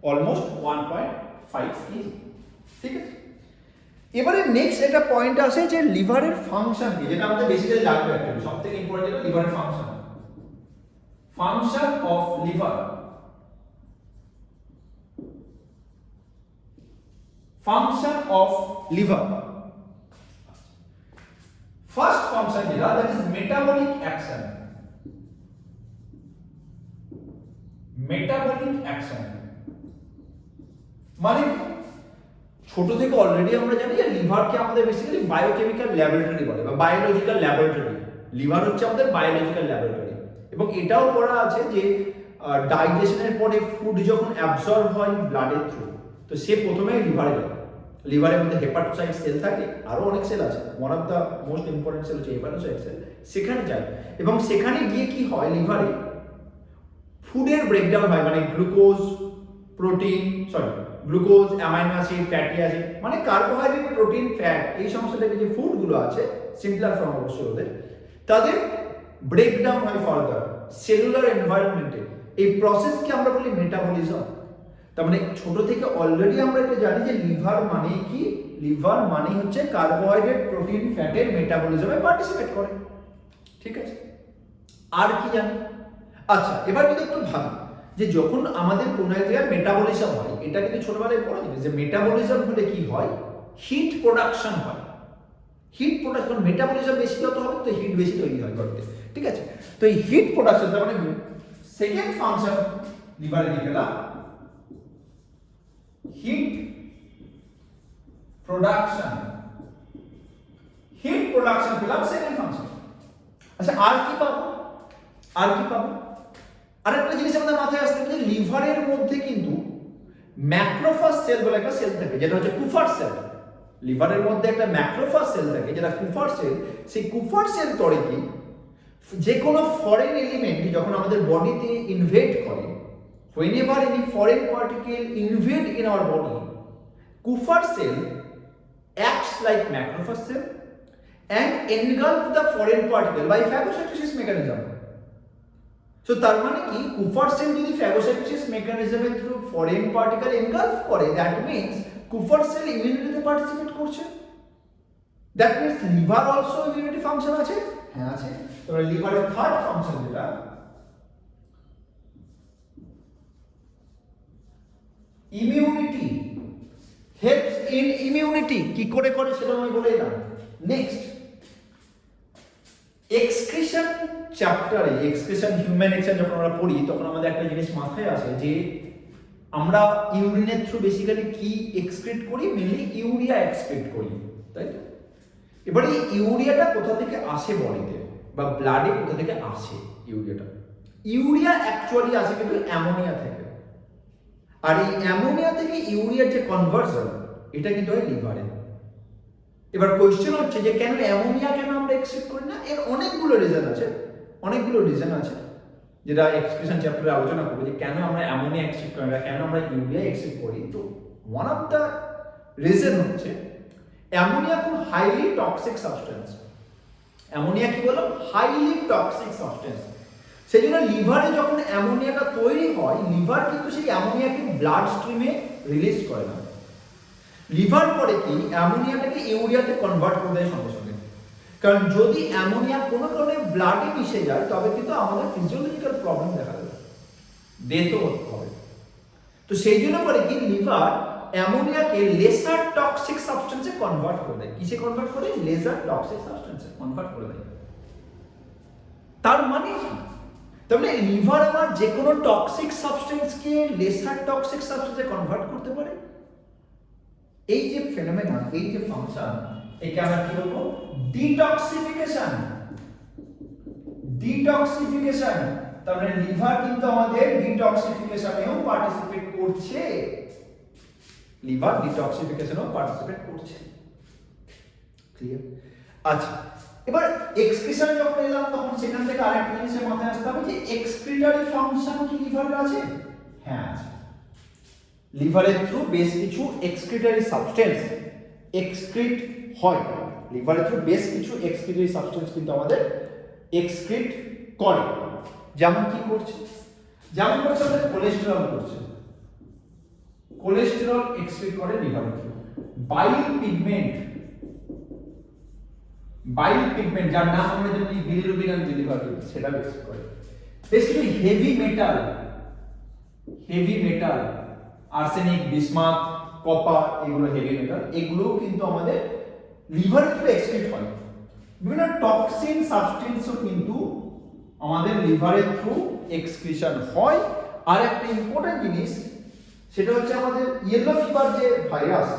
Speaker 2: অলমোস্ট 1.5 কেজি। ঠিক আছে, এবারে নেক্সট একটা পয়েন্ট আসে যে লিভারের ফাংশন কি, যেটা আমাদের বেসিক্যালি লাগবে। সবথেকে ইম্পর্টেন্ট যেটা লিভারের function, function of liver. Function of liver. First function যেটা, that is metabolic action. Metabolic action মানে ছোট থেকে অলরেডি আমরা জানি যে লিভারকে আমাদের বেসিক্যালি বায়োকেমিক্যাল ল্যাবরেটরি বলে বা বায়োলজিক্যাল ল্যাবরেটরি। লিভার হচ্ছে আমাদের বায়োলজিক্যাল ল্যাবরেটরি, এবং এটাও পড়া আছে যে ডাইজেশনের পরে ফুড যখন অ্যাবজর্ব হয় ব্লাডের থ্রু, তো সে প্রথমে লিভারে যায়। লিভারের মধ্যে হেপাটোসাইট সেল থাকে, আরো অনেক সেল আছে, one of the most important cell হচ্ছে হেপাটোসাইট সেল। সেখানে যায় এবং সেখানে গিয়ে কি হয়, লিভারে ফুডের ব্রেকডাউন হয়, মানে glucose, glucose, amino acid, fatty acid, মানে কার্বোহাইড্রেট, প্রোটিন, ফ্যাট, এই সমস্ত টাইপের যে ফুডগুলো আছে, সিম্পলার ফর্ম অবশ্যই ওদের, তাদের ব্রেকডাউন হয় ফার্দার সেলুলার এনভায়রনমেন্টে। এই প্রসেসকে আমরা বলি মেটাবলিজম। তার মানে ছোট থেকে অলরেডি আমরা এটা জানি যে লিভার মানে কি, লিভার মানে হচ্ছে কার্বোহাইড্রেট, প্রোটিন, ফ্যাটের মেটাবলিজমে পার্টিসিপেট করে। ঠিক আছে, আর কি জানি? আচ্ছা, এবার যদি একটু ভাবি যে যখন আমাদের কোনো এক জায়গায় মেটাবলিজম হয়, এটা কিন্তু ছোটবেলায় পড়া যাবে যে মেটাবলিজম হলে কি হয়, হিট প্রোডাকশন হয়। হিট প্রোডাকশন, মেটাবলিজম বেশি যত হবে তো হিট বেশি তৈরি হয় বডিতে। ঠিক আছে, তো এই হিট প্রোডাকশন, তার মানে সেকেন্ড ফাংশন লিভারে লিখলাম heat production পেলাম সেকেন্ড ফাংশন। আচ্ছা, আর কি পাবো? আরেকটা জিনিস আমাদের মাথায় আসতে হবে যে লিভারের মধ্যে কিন্তু ম্যাক্রোফাজ সেল বলে একটা সেল থাকে, যেটা হচ্ছে কুফার সেল। লিভারের মধ্যে একটা ম্যাক্রোফাজ সেল থাকে যেটা কুফার সেল। সেই কুফার সেল করে কি, যে কোনো ফরেন এলিমেন্ট যখন আমাদের বডিতে ইনভেড করে, whenever any foreign particle invade in our body, Kupffer cell acts like macrophage cell and engulf the foreign particle by phagocytosis mechanism. So তার মানে কি Kupffer cell যদি phagocytosis mechanism এর থ্রু foreign particle engulf করে, that means Kupffer cell immunity participate করছে। That means liver also immunity function আছে, হ্যাঁ আছে। তবে লিভারের থার্ড ফাংশন যেটা ইমিউনিটি, হেল্পস ইন ইমিউনিটি, কি করে করে সেটা আমি বলে দিলাম। নেক্সট এক্সক্রিশন চ্যাপ্টারে, এক্সক্রিশন হিউম্যান এক্সক্রিশন যখন আমরা পড়ি তখন আমাদের একটা জিনিস মাথায় আসে যে আমরা ইউরিনের থ্রু বেসিক্যালি কি এক্সক্রিট করি, মেনলি ইউরিয়া এক্সক্রিট করি, তাই তো? এবারে এই ইউরিয়াটা কোথা থেকে আসে বডিতে বা ব্লাডে কোথা থেকে আসে ইউরিয়াটা? ইউরিয়া অ্যাকচুয়ালি আসে কিন্তু অ্যামোনিয়া থেকে, আর এই অ্যামোনিয়া থেকে ইউরিয়ার যে কনভার্সন এটা কিন্তু হয় লিভারে। এবার কোয়েশ্চেন হচ্ছে যে কেন অ্যামোনিয়া কেন আমরা এক্সক্রিট করি না? এর অনেকগুলো রিজন আছে যেটা এক্সক্রিশন চ্যাপ্টারে আলোচনা করবো যে কেন আমরা অ্যামোনিয়া এক্সক্রিট করি না, কেন আমরা ইউরিয়া এক্সক্রিট করি। তো ওয়ান অফ দ্য রিজন হচ্ছে অ্যামোনিয়া খুব হাইলি টক্সিক সাবস্টেন্স। অ্যামোনিয়া কি বললাম? Highly toxic substance. সেই জন্য লিভারে যখন অ্যামোনিয়াটা তৈরি হয়, লিভার কিন্তু সেই অ্যামোনিয়াকে ব্লাড স্ট্রিমে রিলিজ করে না। লিভার করে কি অ্যামোনিয়াটাকে ইউরিয়াতে কনভার্ট করে দেয় সঙ্গে সঙ্গে। কারণ যদি অ্যামোনিয়া কোনো কারণে ব্লাডে মিশে যায় তবে কিন্তু আমাদের ফিজিওলজিক্যাল প্রবলেম দেখা যাবে, ডেথও হতে হবে। তো সেই জন্য করে কি লিভার অ্যামোনিয়াকে লেসার টক্সিক সাবস্টেন্সে কনভার্ট করে দেয়। কিসে কনভার্ট করে? লেসার টক্সিক সাবস্টেন্সে কনভার্ট করে দেয়। তার মানে কি? তাহলে লিভার আমার যে কোনো টক্সিক সাবস্টেন্সকে লেসার টক্সিক সাবস্টেন্সে কনভার্ট করতে পারে। এই যে ফেনোমেনন, এই যে ফাংশন, একে আমরা কি বলবো? ডিটক্সিফিকেশন। ডিটক্সিফিকেশন। তার মানে লিভার কিন্তু আমাদের ডিটক্সিফিকেশনেও পার্টিসিপেট করছে। লিভার ডিটক্সিফিকেশনেও পার্টিসিপেট করছে। ক্লিয়ার? আচ্ছা, এবার এক্সক্রিশন যখন এলাম তখন সেখান থেকে আরেকটা জিনিসের মাথায় আসতে হবে যে এক্সক্রিটরি ফাংশন কি লিভারের আছে? হ্যাঁ আছে। লিভারের থ্রু বেশ কিছু এক্সক্রিটরি সাবস্টেন্স এক্সক্রিট হয়। লিভারের থ্রু বেশ কিছু এক্সক্রিটরি সাবস্টেন্স কিন্তু আমাদের এক্সক্রিট করে। যেমন কি করছে? যেমন করছে আমাদের কোলেস্টেরল করছে। কোলেস্টেরল এক্সক্রিট করে লিভারের থ্রু। বাইল পিগমেন্ট, বাইল পিগমেন্ট যার নাম আমরা জানি বিলিরুবিনাল বিলিভার, সেটা এক্সক্রিট করে। বেশ কিছু heavy metal, arsenic, bismuth, copper, এগুলো হেভি মেটাল, এগুলোও কিন্তু আমাদের লিভারের থ্রু এক্সক্রিট হয়। বিভিন্ন টক্সিন সাবস্টেন্সও কিন্তু আমাদের লিভারের থ্রু এক্সক্রিশন হয়। আর একটা ইম্পর্টেন্ট জিনিস সেটা হচ্ছে আমাদের ইয়েলো ফিভার যে ভাইরাস,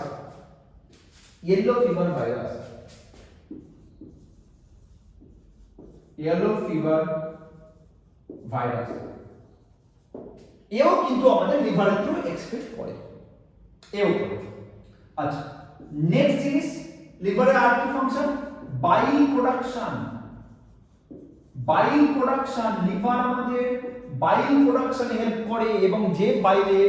Speaker 2: ইয়েলো ফিভার ভাইরাস এও কিন্তু আমাদের লিভারের থ্রু এক্সক্রিট করে, এও করে। আচ্ছা, নেক্সট জিনিস, লিভারের আর কি ফাংশন? বাইল প্রোডাকশন। বাইল প্রোডাকশন, লিভার আমাদের বাইল প্রোডাকশনে হেল্প করে এবং যে বাইলে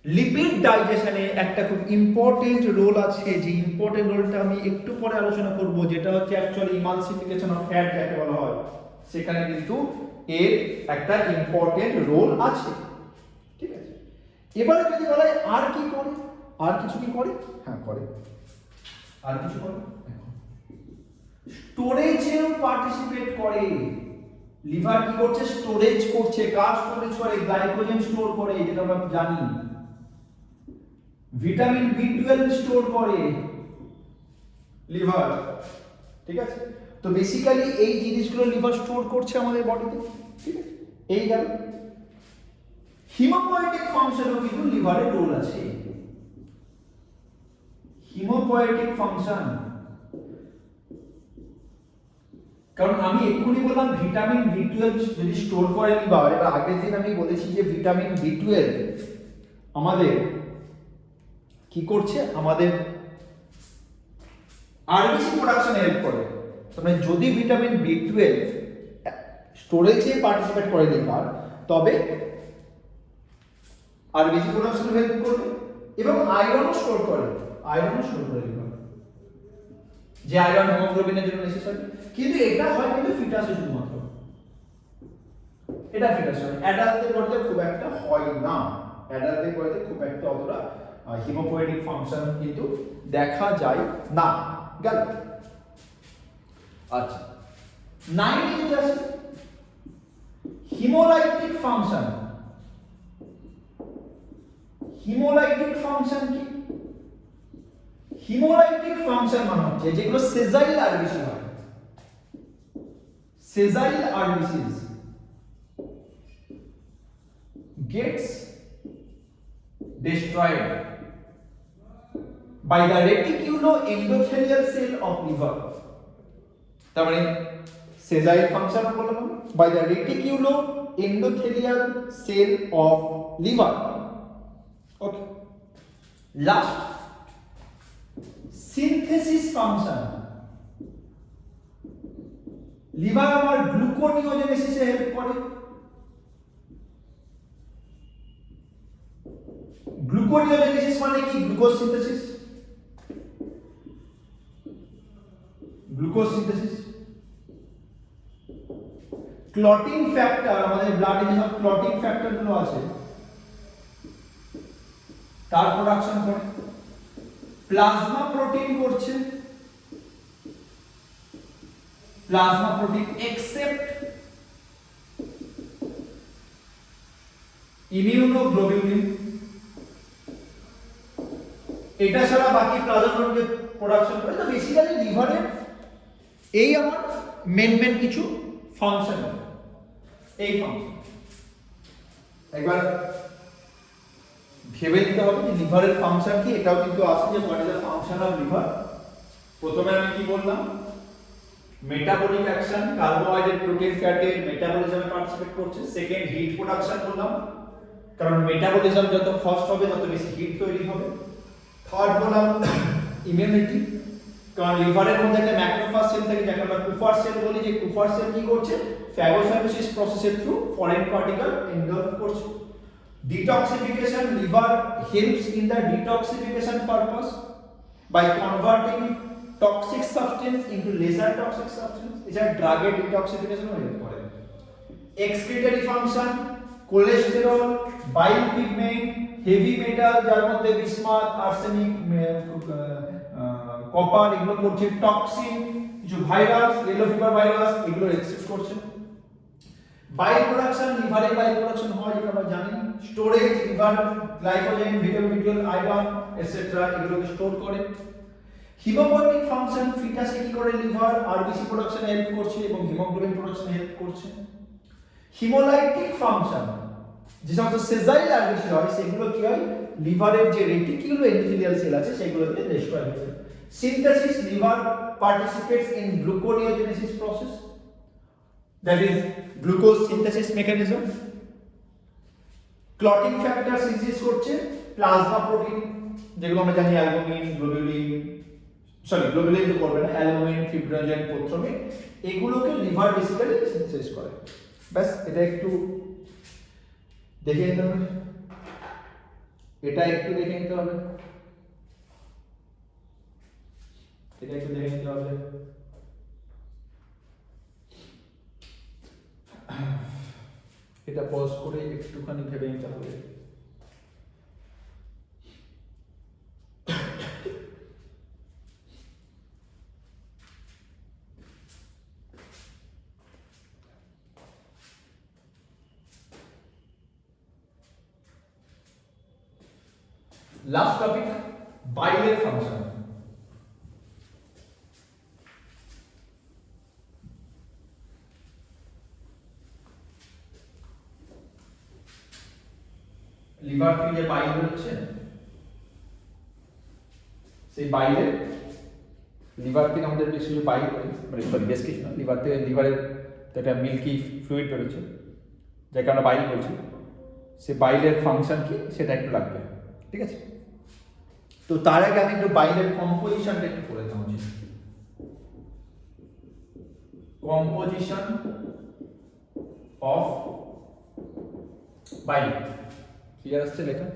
Speaker 2: লিপিড ডাইজেশনে একটা খুব ইম্পর্টেন্ট রোল আছে, যে ইম্পর্টেন্ট রোলটা আমি একটু পরে আলোচনা করব, যেটা হচ্ছে অ্যাকচুয়ালি ইমালসিফিকেশন অফ ফ্যাট যাকে বলা হয়, সেখানে কিন্তু এর একটা ইম্পর্টেন্ট রোল আছে। ঠিক আছে, এবারে যদি বলা হয় আর কি করে, আর কিছু কি করে? হ্যাঁ করে, আর কিছু করে, স্টোরেজেও পার্টিসিপেট করে। লিভার কি করছে? স্টোরেজ করছে। কার স্টোরেজ করে? গ্লাইকোজেন স্টোর করে, যেটা আমরা জানি। ভিটামিন B12 স্টোর করে লিভার। ঠিক আছে, তো বেসিক্যালি এই জিনিসগুলো লিভার স্টোর করছে আমাদের বডিতে। ঠিক আছে, এই গেল। হিমোপয়েটিক ফাংশনও কিন্তু লিভারের রোল আছে। হিমোপয়েটিক ফাংশন, কারণ আমি এক্ষুনি বললাম ভিটামিন B12 যদি স্টোর করে লিভার, এবার আগের দিন আমি বলেছি যে ভিটামিন B12 আমাদের কি করছে? আমাদের আরবিসি প্রোডাকশনে হেল্প করে। মানে যদি ভিটামিন B12 স্টোরেজে পার্টিসিপেট করে লিভার, তবে আরবিসি প্রোডাকশনে হেল্প করবে এবং আয়রনও স্টোর করে লিভার, যে আয়রন হিমোগ্লোবিনের জন্য নেসেসারি। কিন্তু এটা হয় কিন্তু ফিটাসে শুধুমাত্র, এটা ফিটাসে হয়, অ্যাডাল্টদের বডিতে খুব একটা হয় না, অ্যাডাল্টদের বডিতে খুব একটা অতটা হিমোপোয়েটিক ফাংশন কিন্তু দেখা যায় না। গেল। আচ্ছা, 9 যেটা আছে হিমোলাইটিক ফাংশন। হিমোলাইটিক ফাংশন কি? হিমোলাইটিক ফাংশন মানে হচ্ছে যেগুলো সেজাইল আরবিসি হয়, সেজাইল RBCs gets destroyed by the reticuloendothelial cell of liver। তার মানে সেজাইল ফাংশন বললাম by the reticuloendothelial cell of liver। Okay, last synthesis function. Liver আমার গ্লুকোনিওজেনেসিসে হেল্প করে। গ্লুকোনিওজেনেসিস মানে কি? Glucose synthesis, glucose synthesis. Clotting factor, আমাদের ব্লাডে যে সব ক্লটিং ফ্যাক্টর গুলো আছে তার প্রোডাকশন করে। প্লাজমা প্রোটিন করছে, প্লাজমা প্রোটিন এক্সেপ্ট ইমিউনোগ্লোবিউলিন। এটা ছাড়া বাকি প্লাজমা প্রোটিন প্রোডাকশন করে। তো বেসিক্যালি লিভারের এই আমার মেন কিছু ফাংশন, এই ফাংশন একবার ভেবে নিতে হবে যে লিভারের ফাংশন কি। এটাও কিন্তু আছে যে what is the function of liver. প্রথমে আমি কি বললাম? মেটাবলিক অ্যাকশন, কার্বোহাইড্রেট প্রোটিন ফ্যাটের মেটাবলিজমে পার্টিসিপেট করছে। সেকেন্ড, হিট প্রোডাকশন বললাম, কারণ মেটাবলিজম যত ফাস্ট হবে তত বেশি হিট তৈরি হবে। থার্ড বললাম ইমিউনিটি, কারণ লিভারের মধ্যে একটা ম্যাক্রোফাজ সেল থাকে যাকে আমরা কুফার সেল বলি, যে কুফার সেল কি করছে? ফ্যাগোসাইটোসিস প্রসেসের থ্রু ফরেন পার্টিকেল এনগলফ করছে। Detoxification, liver helps in the detoxification purpose by converting toxic substance into lesser toxic substance। এছাড়া ড্রাগের ডিটক্সিফিকেশনও হেল্প করে। এক্সক্রিটরি ফাংশন, কোলেস্টেরল, বাইল পিগমেন্ট, হেভি মেটাল যার মধ্যে বিসমাথ, আর্সেনিক, কপার এগুলো করছে। টক্সিন, কিছু ভাইরাস, ইয়েলো ফিভার ভাইরাস এগুলো এক্সেপ্ট করছে। বাইল প্রোডাকশন, লিভারে বাইল প্রোডাকশন হয় যেটা আমরা জানি। Storage, liver glycogen, vitamin B12, iron etcetera এগুলোকে স্টোর করে। হিমোপোয়েটিক ফাংশন, ফিটাসে কি করে? লিভার আরবিসি প্রোডাকশনে হেল্প করছে এবং হিমোগ্লোবিন প্রোডাকশনে হেল্প করছে। হিমোলাইটিক ফাংশন, যে সমস্ত সেজাইল আরবিসি হয় সেগুলো কি হয়? লিভারের যে রেটিকুলো এন্ডোথেলিয়াল সেল আছে সেগুলোকে ডিস্ট্রয় করে। Synthesis, liver participates in gluconeogenesis process, that is glucose synthesis mechanism। Clotting factor synthesis করছে প্লাজমা প্রোটিন, যেগুলো আমরা জানি অ্যালবুমিন, গ্লোবিউলিন, গ্লোবিউলিন তো করবে না, অ্যালবুমিন, ফিব্রিনোজেন, প্রোথ্রোমিন, এগুলোকে লিভার বেসিক্যালি সিনথেসিস করে। ব্যাস, এটা একটু দেখে নিতে হবে, এটা একটু দেখে নিতে হবে, এটা একটু দেখে নিতে হবে। এটা পজ করে একটুখানি ভেবে নিতে হবে। লাস্ট টপিক, বাইলের ফাংশন। লিভার থেকে যে বাইল বেরোচ্ছে, সেই বাইলের, লিভার থেকে আমাদের বেশ কিছু বাইল, মানে বেশ কিছু না, লিভার থেকে, লিভারের একটা মিল্কি ফ্লুইড বেরোচ্ছে যাকে আমরা বাইল বলছি। সে বাইলের ফাংশন কি সেটা একটু লাগবে, ঠিক আছে? তো তার আগে আমি একটু বাইলের কম্পোজিশনটা একটু করে দেওয়া উচিত।
Speaker 1: Composition of bile. ক্লিয়ার আসছে লেখা?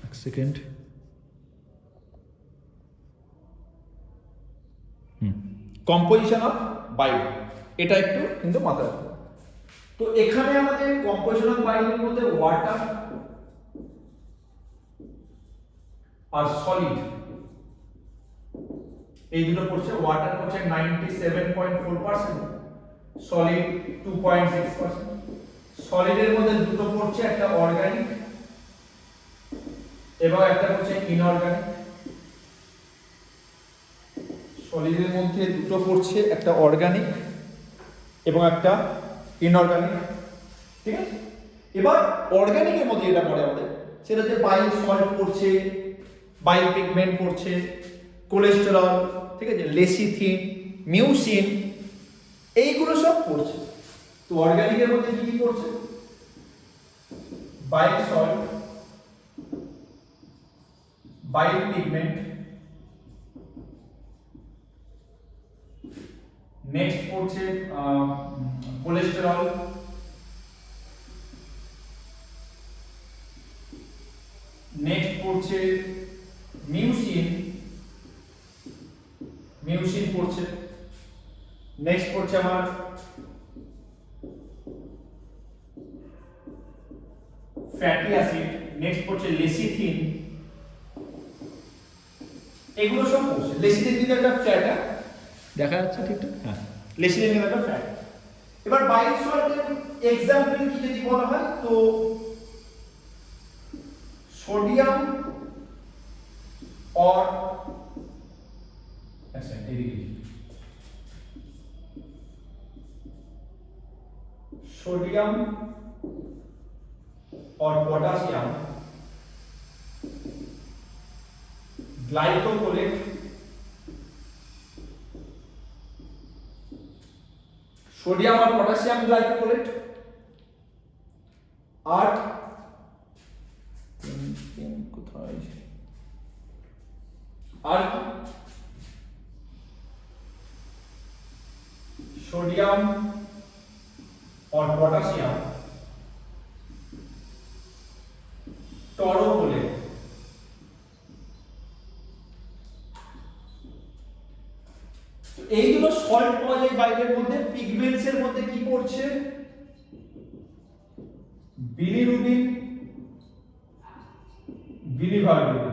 Speaker 1: এক সেকেন্ড। কম্পোজিশন অফ বাইল, এটা একটু কিন্তু মাথায় রাখতে হবে। তো এখানে আমাদের কম্পোজিশন অফ বাইলের মধ্যে ওয়াটার আর সলিড এই দুটো পড়ছে। ওয়াটার পড়ছে 97.4%, সলিড 2.6%। সলিডের মধ্যে দুটো পড়ছে, একটা অর্গানিক এবং একটা পড়ছে ইনঅর্গানিক। সলিডের মধ্যে দুটো পড়ছে, একটা অর্গানিক এবং একটা ইনঅর্গানিক, ঠিক আছে? এবার অর্গানিকের মধ্যে যেটা পড়ে আমাদের সেটা হচ্ছে বাইল সল্ট পড়ছে, বাইল পিগমেন্ট পড়ছে, কোলেস্টেরল, ঠিক আছে, লেসিথিন, মিউসিন, এইগুলো সব পড়ছে। তো অর্গানিকের মধ্যে কি কি পড়ছে? বাইল সল্ট, বাইল পিগমেন্ট, নেক্সট পড়ছে কোলেস্টেরল, নেক্সট পড়ছে মিউসিন, মিউসিন পড়ছে, নেক্সট পড়ছে আমার ফ্যাটি অ্যাসিড, নেক্সট পড়ছে লেসিথিন, এগুলো সব পড়ছে। লেসিথিন কিন্তু একটা ফ্যাট, দেখা যাচ্ছে ঠিকঠাক? হ্যাঁ, লেসিথিন কিন্তু একটা ফ্যাট। এবার বাইল সল্টের এক্সাম্পল কি যদি বলা হয় তো সোডিয়াম और सोडियम और पोटासियम ग्लाइकोलेट, सोडियम और पोटासियम ग्लाइकोलेट, और सोडियम और पोटासियम टोरोकोलेट। তো এইগুলো সল্ট পাওয়া যায় বাইরের মধ্যে। পিগমেন্টস এর মধ্যে কি পড়ছে? বিলিরুবিন, বিলিভারবিন।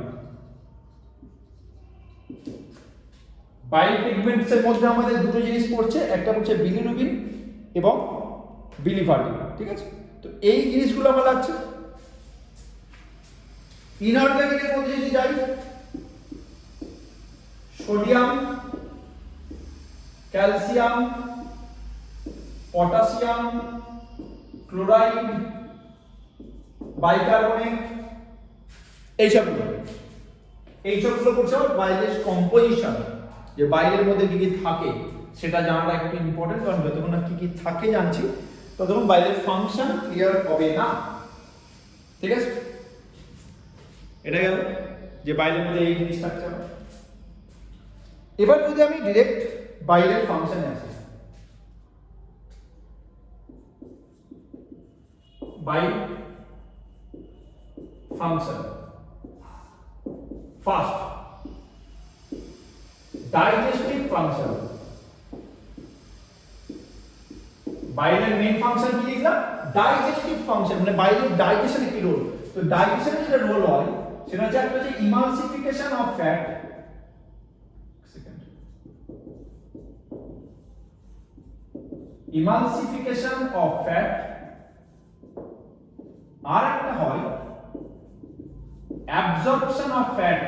Speaker 1: বাইল পিগমেন্টস এর মধ্যে আমাদের দুটো জিনিস পড়ছে, একটা হচ্ছে বিলিরুবিন এবং বিলিভারবিন, ঠিক আছে? তো এই জিনিসগুলো আমার লাগছে। ইনঅর্গানিকের মধ্যে যদি যাই, sodium, calcium, potassium, chloride, bicarbonate, এইসবগুলো পড়ছে বাইলের কম্পোজিশন, যে বাইলের মধ্যে কি কি থাকে সেটা জানাটা একটু ইম্পর্টেন্ট। কারণ যতক্ষণ না কি কি থাকে জানছি ততক্ষণ বাইলের ফাংশন ক্লিয়ার হবে না, ঠিক আছে? এটা গেল যে বাইলের মধ্যে এই জিনিস থাকছে। এবার যদি আমি ডিরেক্ট বাইলের ফাংশনে আসি, bile function first digestive function. বাইলের মেইন ফাংশন কি লিখলাম? ডাইজেস্টিভ ফাংশন, মানে বাইলের ডাইজেশনে কি রোল? তো ডাইজেশনে যেটা রোল হয় সেটা হচ্ছে একটা হচ্ছে emulsification of fat, emulsification of fat, আর একটা হয় অ্যাবজর্পশন অফ ফ্যাট।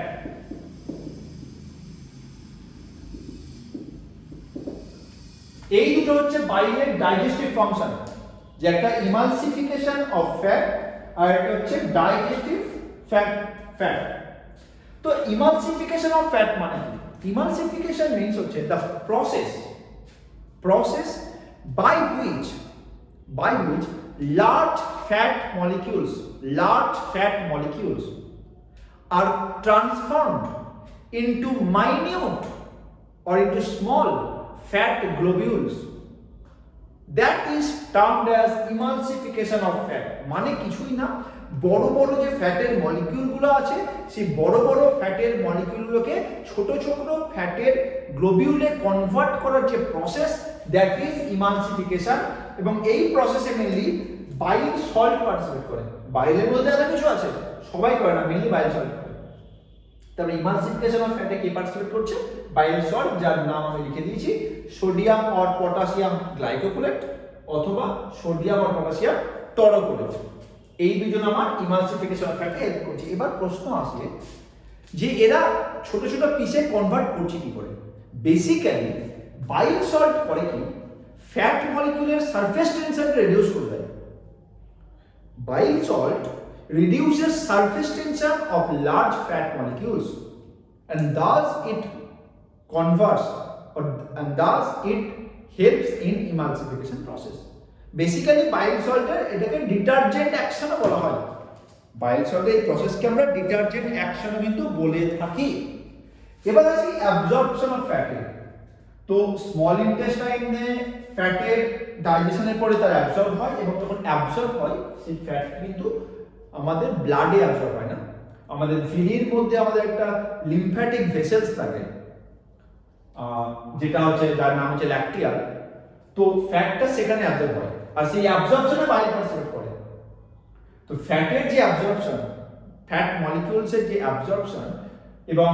Speaker 1: এই দুটো হচ্ছে বাইলের ডাইজেস্টিভ ফাংশন, যে একটা ইমালসিফিকেশন অফ ফ্যাট আর একটা হচ্ছে ডাইজেস্টিভ ফ্যাট। তো ইমালসিফিকেশন অফ ফ্যাট মানে কি? ইমালসিফিকেশন মিন্স হচ্ছে the process by which large fat molecules are transformed into minute or into small
Speaker 2: fat globules that is termed as emulsification of fat মানে কিছুই না বড় বড় যে ফ্যাটের মলিকিউলগুলো আছে সেই বড় বড় ফ্যাটের মলিকিউলগুলোকে ছোট ছোট ফ্যাটের গ্লোবিউলে কনভার্ট করার যে প্রসেস দ্যাট ইজ ইমালসিফিকেশন এবং এই প্রসেসে মেইনলি বাইল সল্ট পার্টিসিপেট করে বাইলের মধ্যে আলাদা কিছু আছে সবাই করে না মেইনলি বাইল সল্ট করে তারপরে ইমালসিফিকেশন অফ ফ্যাটে কে পার্টিসিপেট করছে বাইল সল্ট যার নাম আমি লিখে দিয়েছি সোডিয়াম অর পটাশিয়াম গ্লাইকোকুলেট অথবা সোডিয়াম অর পটাশিয়াম টরোকুলেট এই দুজন আমার ইমালসিফিকেশন অফ ফ্যাটে হেল্প করছে এবার প্রশ্ন আসে যে এরা ছোট ছোট পিসে কনভার্ট করছে কি করে বেসিক্যালি বাইল সল্ট করে কি ফ্যাট মলিকিউলের সারফেস টেনশনকে রিডিউস করে দেয় bile salt reduces surface tension of large fat molecules and thus it converts and thus it helps in emulsification process basically bile salt এটাকে ডিটারজেন্ট অ্যাকশনও বলা হয় bile salt এই প্রসেসকে আমরা detergent অ্যাকশনও কিন্তু বলে থাকি এবার আসি অ্যাবজর্পশন অফ ফ্যাট তো স্মল ইন্টেস্টাইনে ফ্যাটের ডাইজেশনের পরে তার অ্যাবজর্ব হয় এবং যখন অ্যাবজর্ব হয় সেই ফ্যাট কিন্তু আমাদের ব্লাডে অ্যাবজর্ব হয় না আমাদের ভিলির মধ্যে আমাদের একটা লিম্ফ্যাটিক ভেসেলস থাকে যেটা হচ্ছে যার নাম হচ্ছে ল্যাকটিয়াল তো ফ্যাটটা সেখানে অ্যাবজর্ব হয় আর সেই অ্যাবজর্পশনে বাইল পার্টিসিপেট করে তো ফ্যাটের যে অ্যাবজর্পশন ফ্যাট মলিকিউলসের যে অ্যাবজর্পশন এবং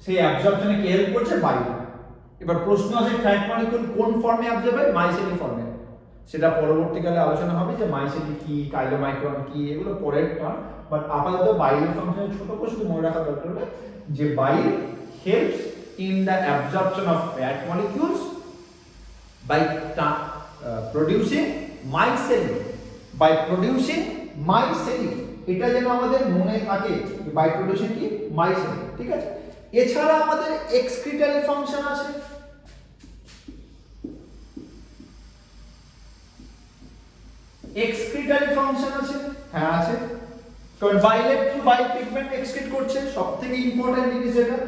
Speaker 2: সেই অ্যাবজর্পশনে কে হেল্প করছে বাইল এবার প্রশ্ন আছে ফ্যাট মলিকিউল কোন ফর্মে অ্যাবজর্ব হয় মাইসেলি ফর্মে সেটা পরবর্তীকালে আলোচনা হবে যে মাইসেলি কি কাইলোমাইক্রন কি এগুলো পরের টার্ম বাট আপাতত বাইলের ফাংশনের ছোট করে শুধু মনে রাখা দরকার হবে যে bile helps in the absorption of fat molecules by producing micelles এটা যেন আমাদের মনে থাকে বাই প্রোডিউসিং কি মাইসেলি ঠিক আছে এছাড়া আমাদের এক্সক্রিটারি ফাংশন আছে এক্সক্রিটারি ফাংশন আছে হ্যাঁ আছে কারণ বাইলেট থ্রু বাইল পিগমেন্ট এক্সক্রিট করছে সবথেকে ইম্পর্টেন্ট জিনিস এটা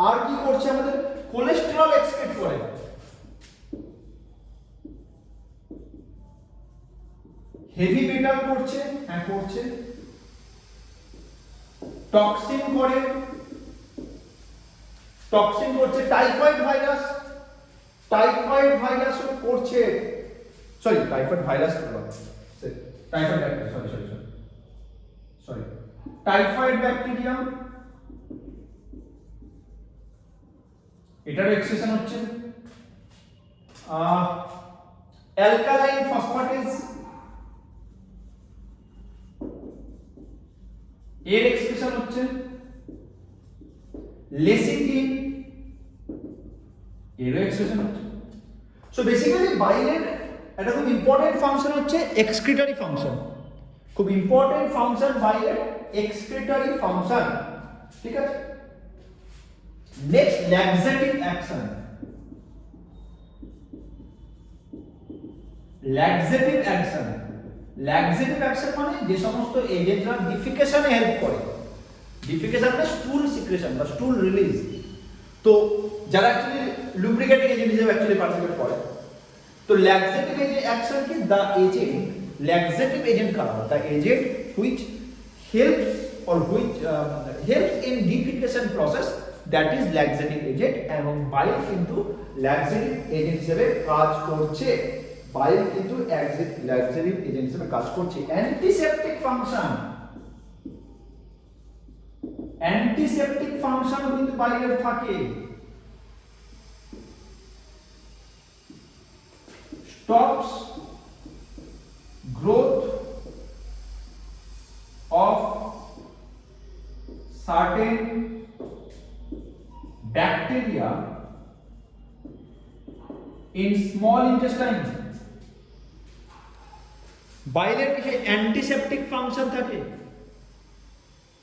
Speaker 2: আর কি করছে আমাদের কোলেস্টেরল এক্সক্রিট করে হেভি মেটাল করছে হ্যাঁ করছে টক্সিন করে টক্সিন করছে টাইফয়েড ভাইরাসও করছে sorry typhoid virus typhoid bacteria sorry typhoid bacteria এটার এক্সেশন হচ্ছে অ্যালকালাইন ফসফেটেজ এর এক্সপ্রেশন হচ্ছে লেসিথিন এর এক্সপ্রেশন হচ্ছে সো বেসিক্যালি বাইলের একটা খুব ইম্পর্টেন্ট ফাংশন হচ্ছে এক্সক্রিটারি ফাংশন খুব ইম্পর্টেন্ট ফাংশন বাইলের এক্সক্রিটারি ফাংশন ঠিক আছে next laxative action laxative action মানে যে সমস্ত এজেন্টরা ডিফিকেশনে হেল্প করে ডিফিকেশন মানে স্টুল সিক্রেশন বা স্টুল রিলিজ তো যারা অ্যাকচুয়ালি লুব্রিকেটিং এজেন্ট হিসেবে অ্যাকচুয়ালি পার্টিসিপেট করে তো ল্যাক্সেটিভ এজেন্ট কি দ্য এজেন্ট ল্যাক্সেটিভ এজেন্ট কারা the agent which helps or which helps in defecation process that is laxative agent এবং বাইল কিন্তু ল্যাক্সেটিভ এজেন্ট হিসেবে কাজ করছে বাইল কিন্তু ল্যাক্সেটিভ এজেন্ট হিসেবে কাজ করছে অ্যান্টিসেপটিক ফাংশন কিন্তু বাইলের থাকে stops growth of certain bacteria in small intestine বাইলের কিছু অ্যান্টিসেপটিক ফাংশন থাকে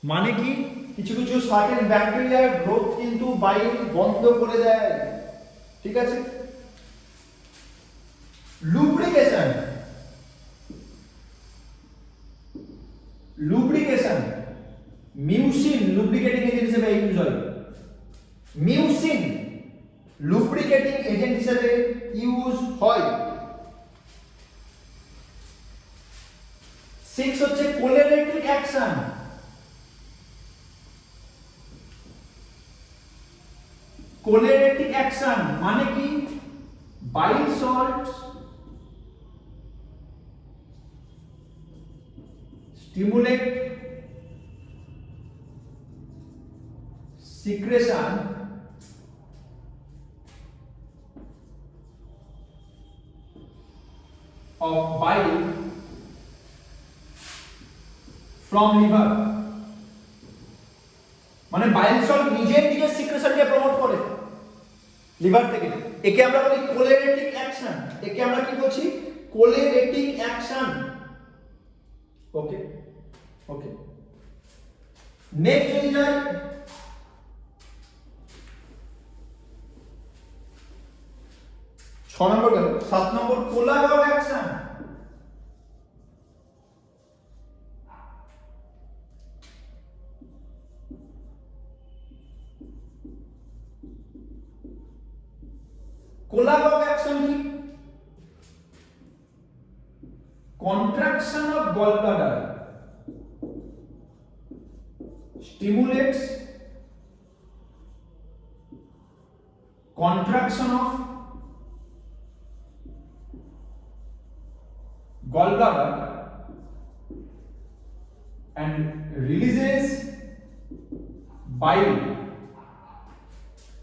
Speaker 2: মানে কি কিছু কিছু সার্টেন ব্যাকটেরিয়ার গ্রোথ কিন্তু বাইল বন্ধ করে দেয় ঠিক আছে lubrication mucin lubricating agent হিসেবে ইউজ হয় mucin lubricating এজিটেটিং এজেন্ট হিসেবে ইউজ হয়। 6 হচ্ছে কোলেরেটিক অ্যাকশন। কোলেরেটিক অ্যাকশন মানে কি? Bile salt stimulate secretion of bile from liver, মানে বাইল সল্ট নিজের সিক্রেশনকে প্রমোট করে লিভার থেকে। একে আমরা বলি কোলেরেটিক অ্যাকশন। একে আমরা কি বলছি? Choleretic action. Okay okay, next যদি যাই, ছ নম্বর গেল, 7 নম্বর কোলাগন অ্যাকশন। কোলাগন অ্যাকশন কি? Contraction of gallbladder stimulates contraction of gallbladder and releases bile,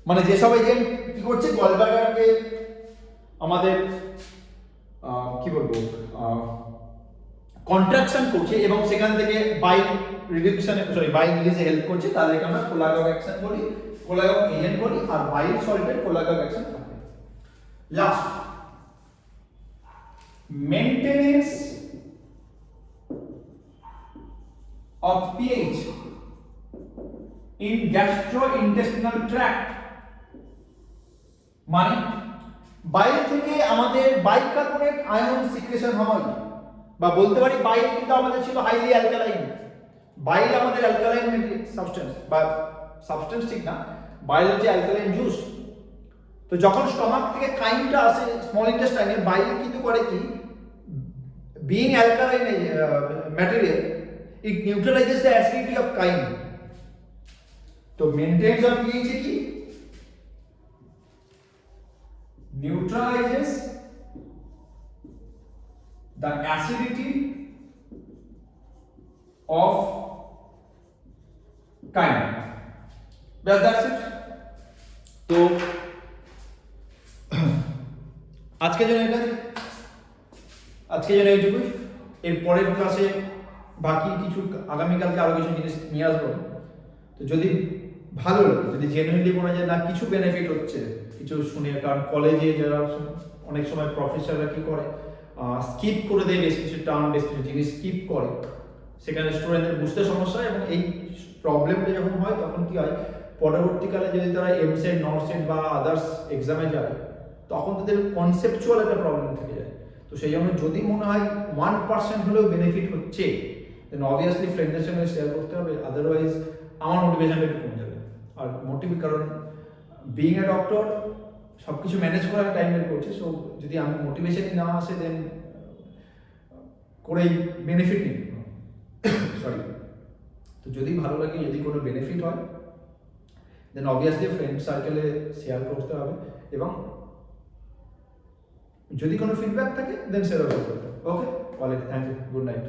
Speaker 2: মানে যেসব এজেন্ট কি করছে গলব্লাডারকে আমাদের কি বলবো কন্ট্রাকশন করছে এবং সেখান থেকে বাইল রিডাকশনে বাইল রিলিজে হেল্প করছে, তাদেরকে আমরা কোলাগন অ্যাকশন বলি, কোলাগন এজেন্ট বলি। আর বাইল সল্টের কোলাগন অ্যাকশন থাকে। Last, maintenance of pH in gastrointestinal tract, মানে বাইল থেকে আমাদের বাইকার্বনেট আয়ন সিক্রেশন হয়, বা বলতে পারি বাইল কিন্তু আমাদের ছিল হাইলি অ্যালকালাইন। বাইল আমাদের অ্যালকালাইন সাবস্টেন্স, বা সাবস্টেন্স ঠিক না, বাইল হচ্ছে অ্যালকালাইন জুস। তো যখন স্টমাক থেকে কাইনটা আসে স্মল ইন্টেস্টাইনে, বাইল কিন্তু করে কি, being alkaline material, it neutralizes the acidity of chyme. তো মেইনটেনেন্স অফ pH কি? neutralizes the acidity of chyme. That's it. তো আজকের জন্য এইটুকুই। এর পরের ক্লাসে বাকি কিছু আগামীকালকে আরো কিছু জিনিস নিয়ে আসবো। তো যদি ভালো লাগে, যদি জেনুইনলি মনে হয় যে না কিছু বেনিফিট হচ্ছে কিছু শুনে, কারণ কলেজে যারা অনেক সময় প্রফেসররা কি করে স্কিপ করে দেয় বেশ কিছু টার্ম, বেশ কিছু জিনিস স্কিপ করে, সেখানে স্টুডেন্টদের বুঝতে সমস্যা হয়। এবং এই প্রবলেমটা যখন হয় তখন কি হয়, পরবর্তীকালে যদি তারা এমসেট নরসেট বা আদার্স এক্সামে যায় তখন তাদের কনসেপচুয়াল একটা প্রবলেম থেকে যায়। তো সেই জন্য যদি মনে হয় 1% হলেও বেনিফিট হচ্ছে, দেন অবভিয়াসলি ফ্রেন্ডদের সঙ্গে শেয়ার করতে হবে, আদারওয়াইজ আমার মোটিভেশনটা একটু কমে যাবে। আর কারণ বিইং এ ডক্টর সব কিছু ম্যানেজ করার টাইম বের করছে, সো যদি আমি মোটিভেশনই না আসে দেন করেই বেনিফিট নেই। সরি। তো যদি ভালো লাগে, যদি কোনো বেনিফিট হয়, দেন অবভিয়াসলি ফ্রেন্ড সার্কেলে শেয়ার করতে হবে, এবং যদি কোনো ফিডব্যাক থাকে দেন শেয়ার করতে হবে। Okay, all right, thank you, good night.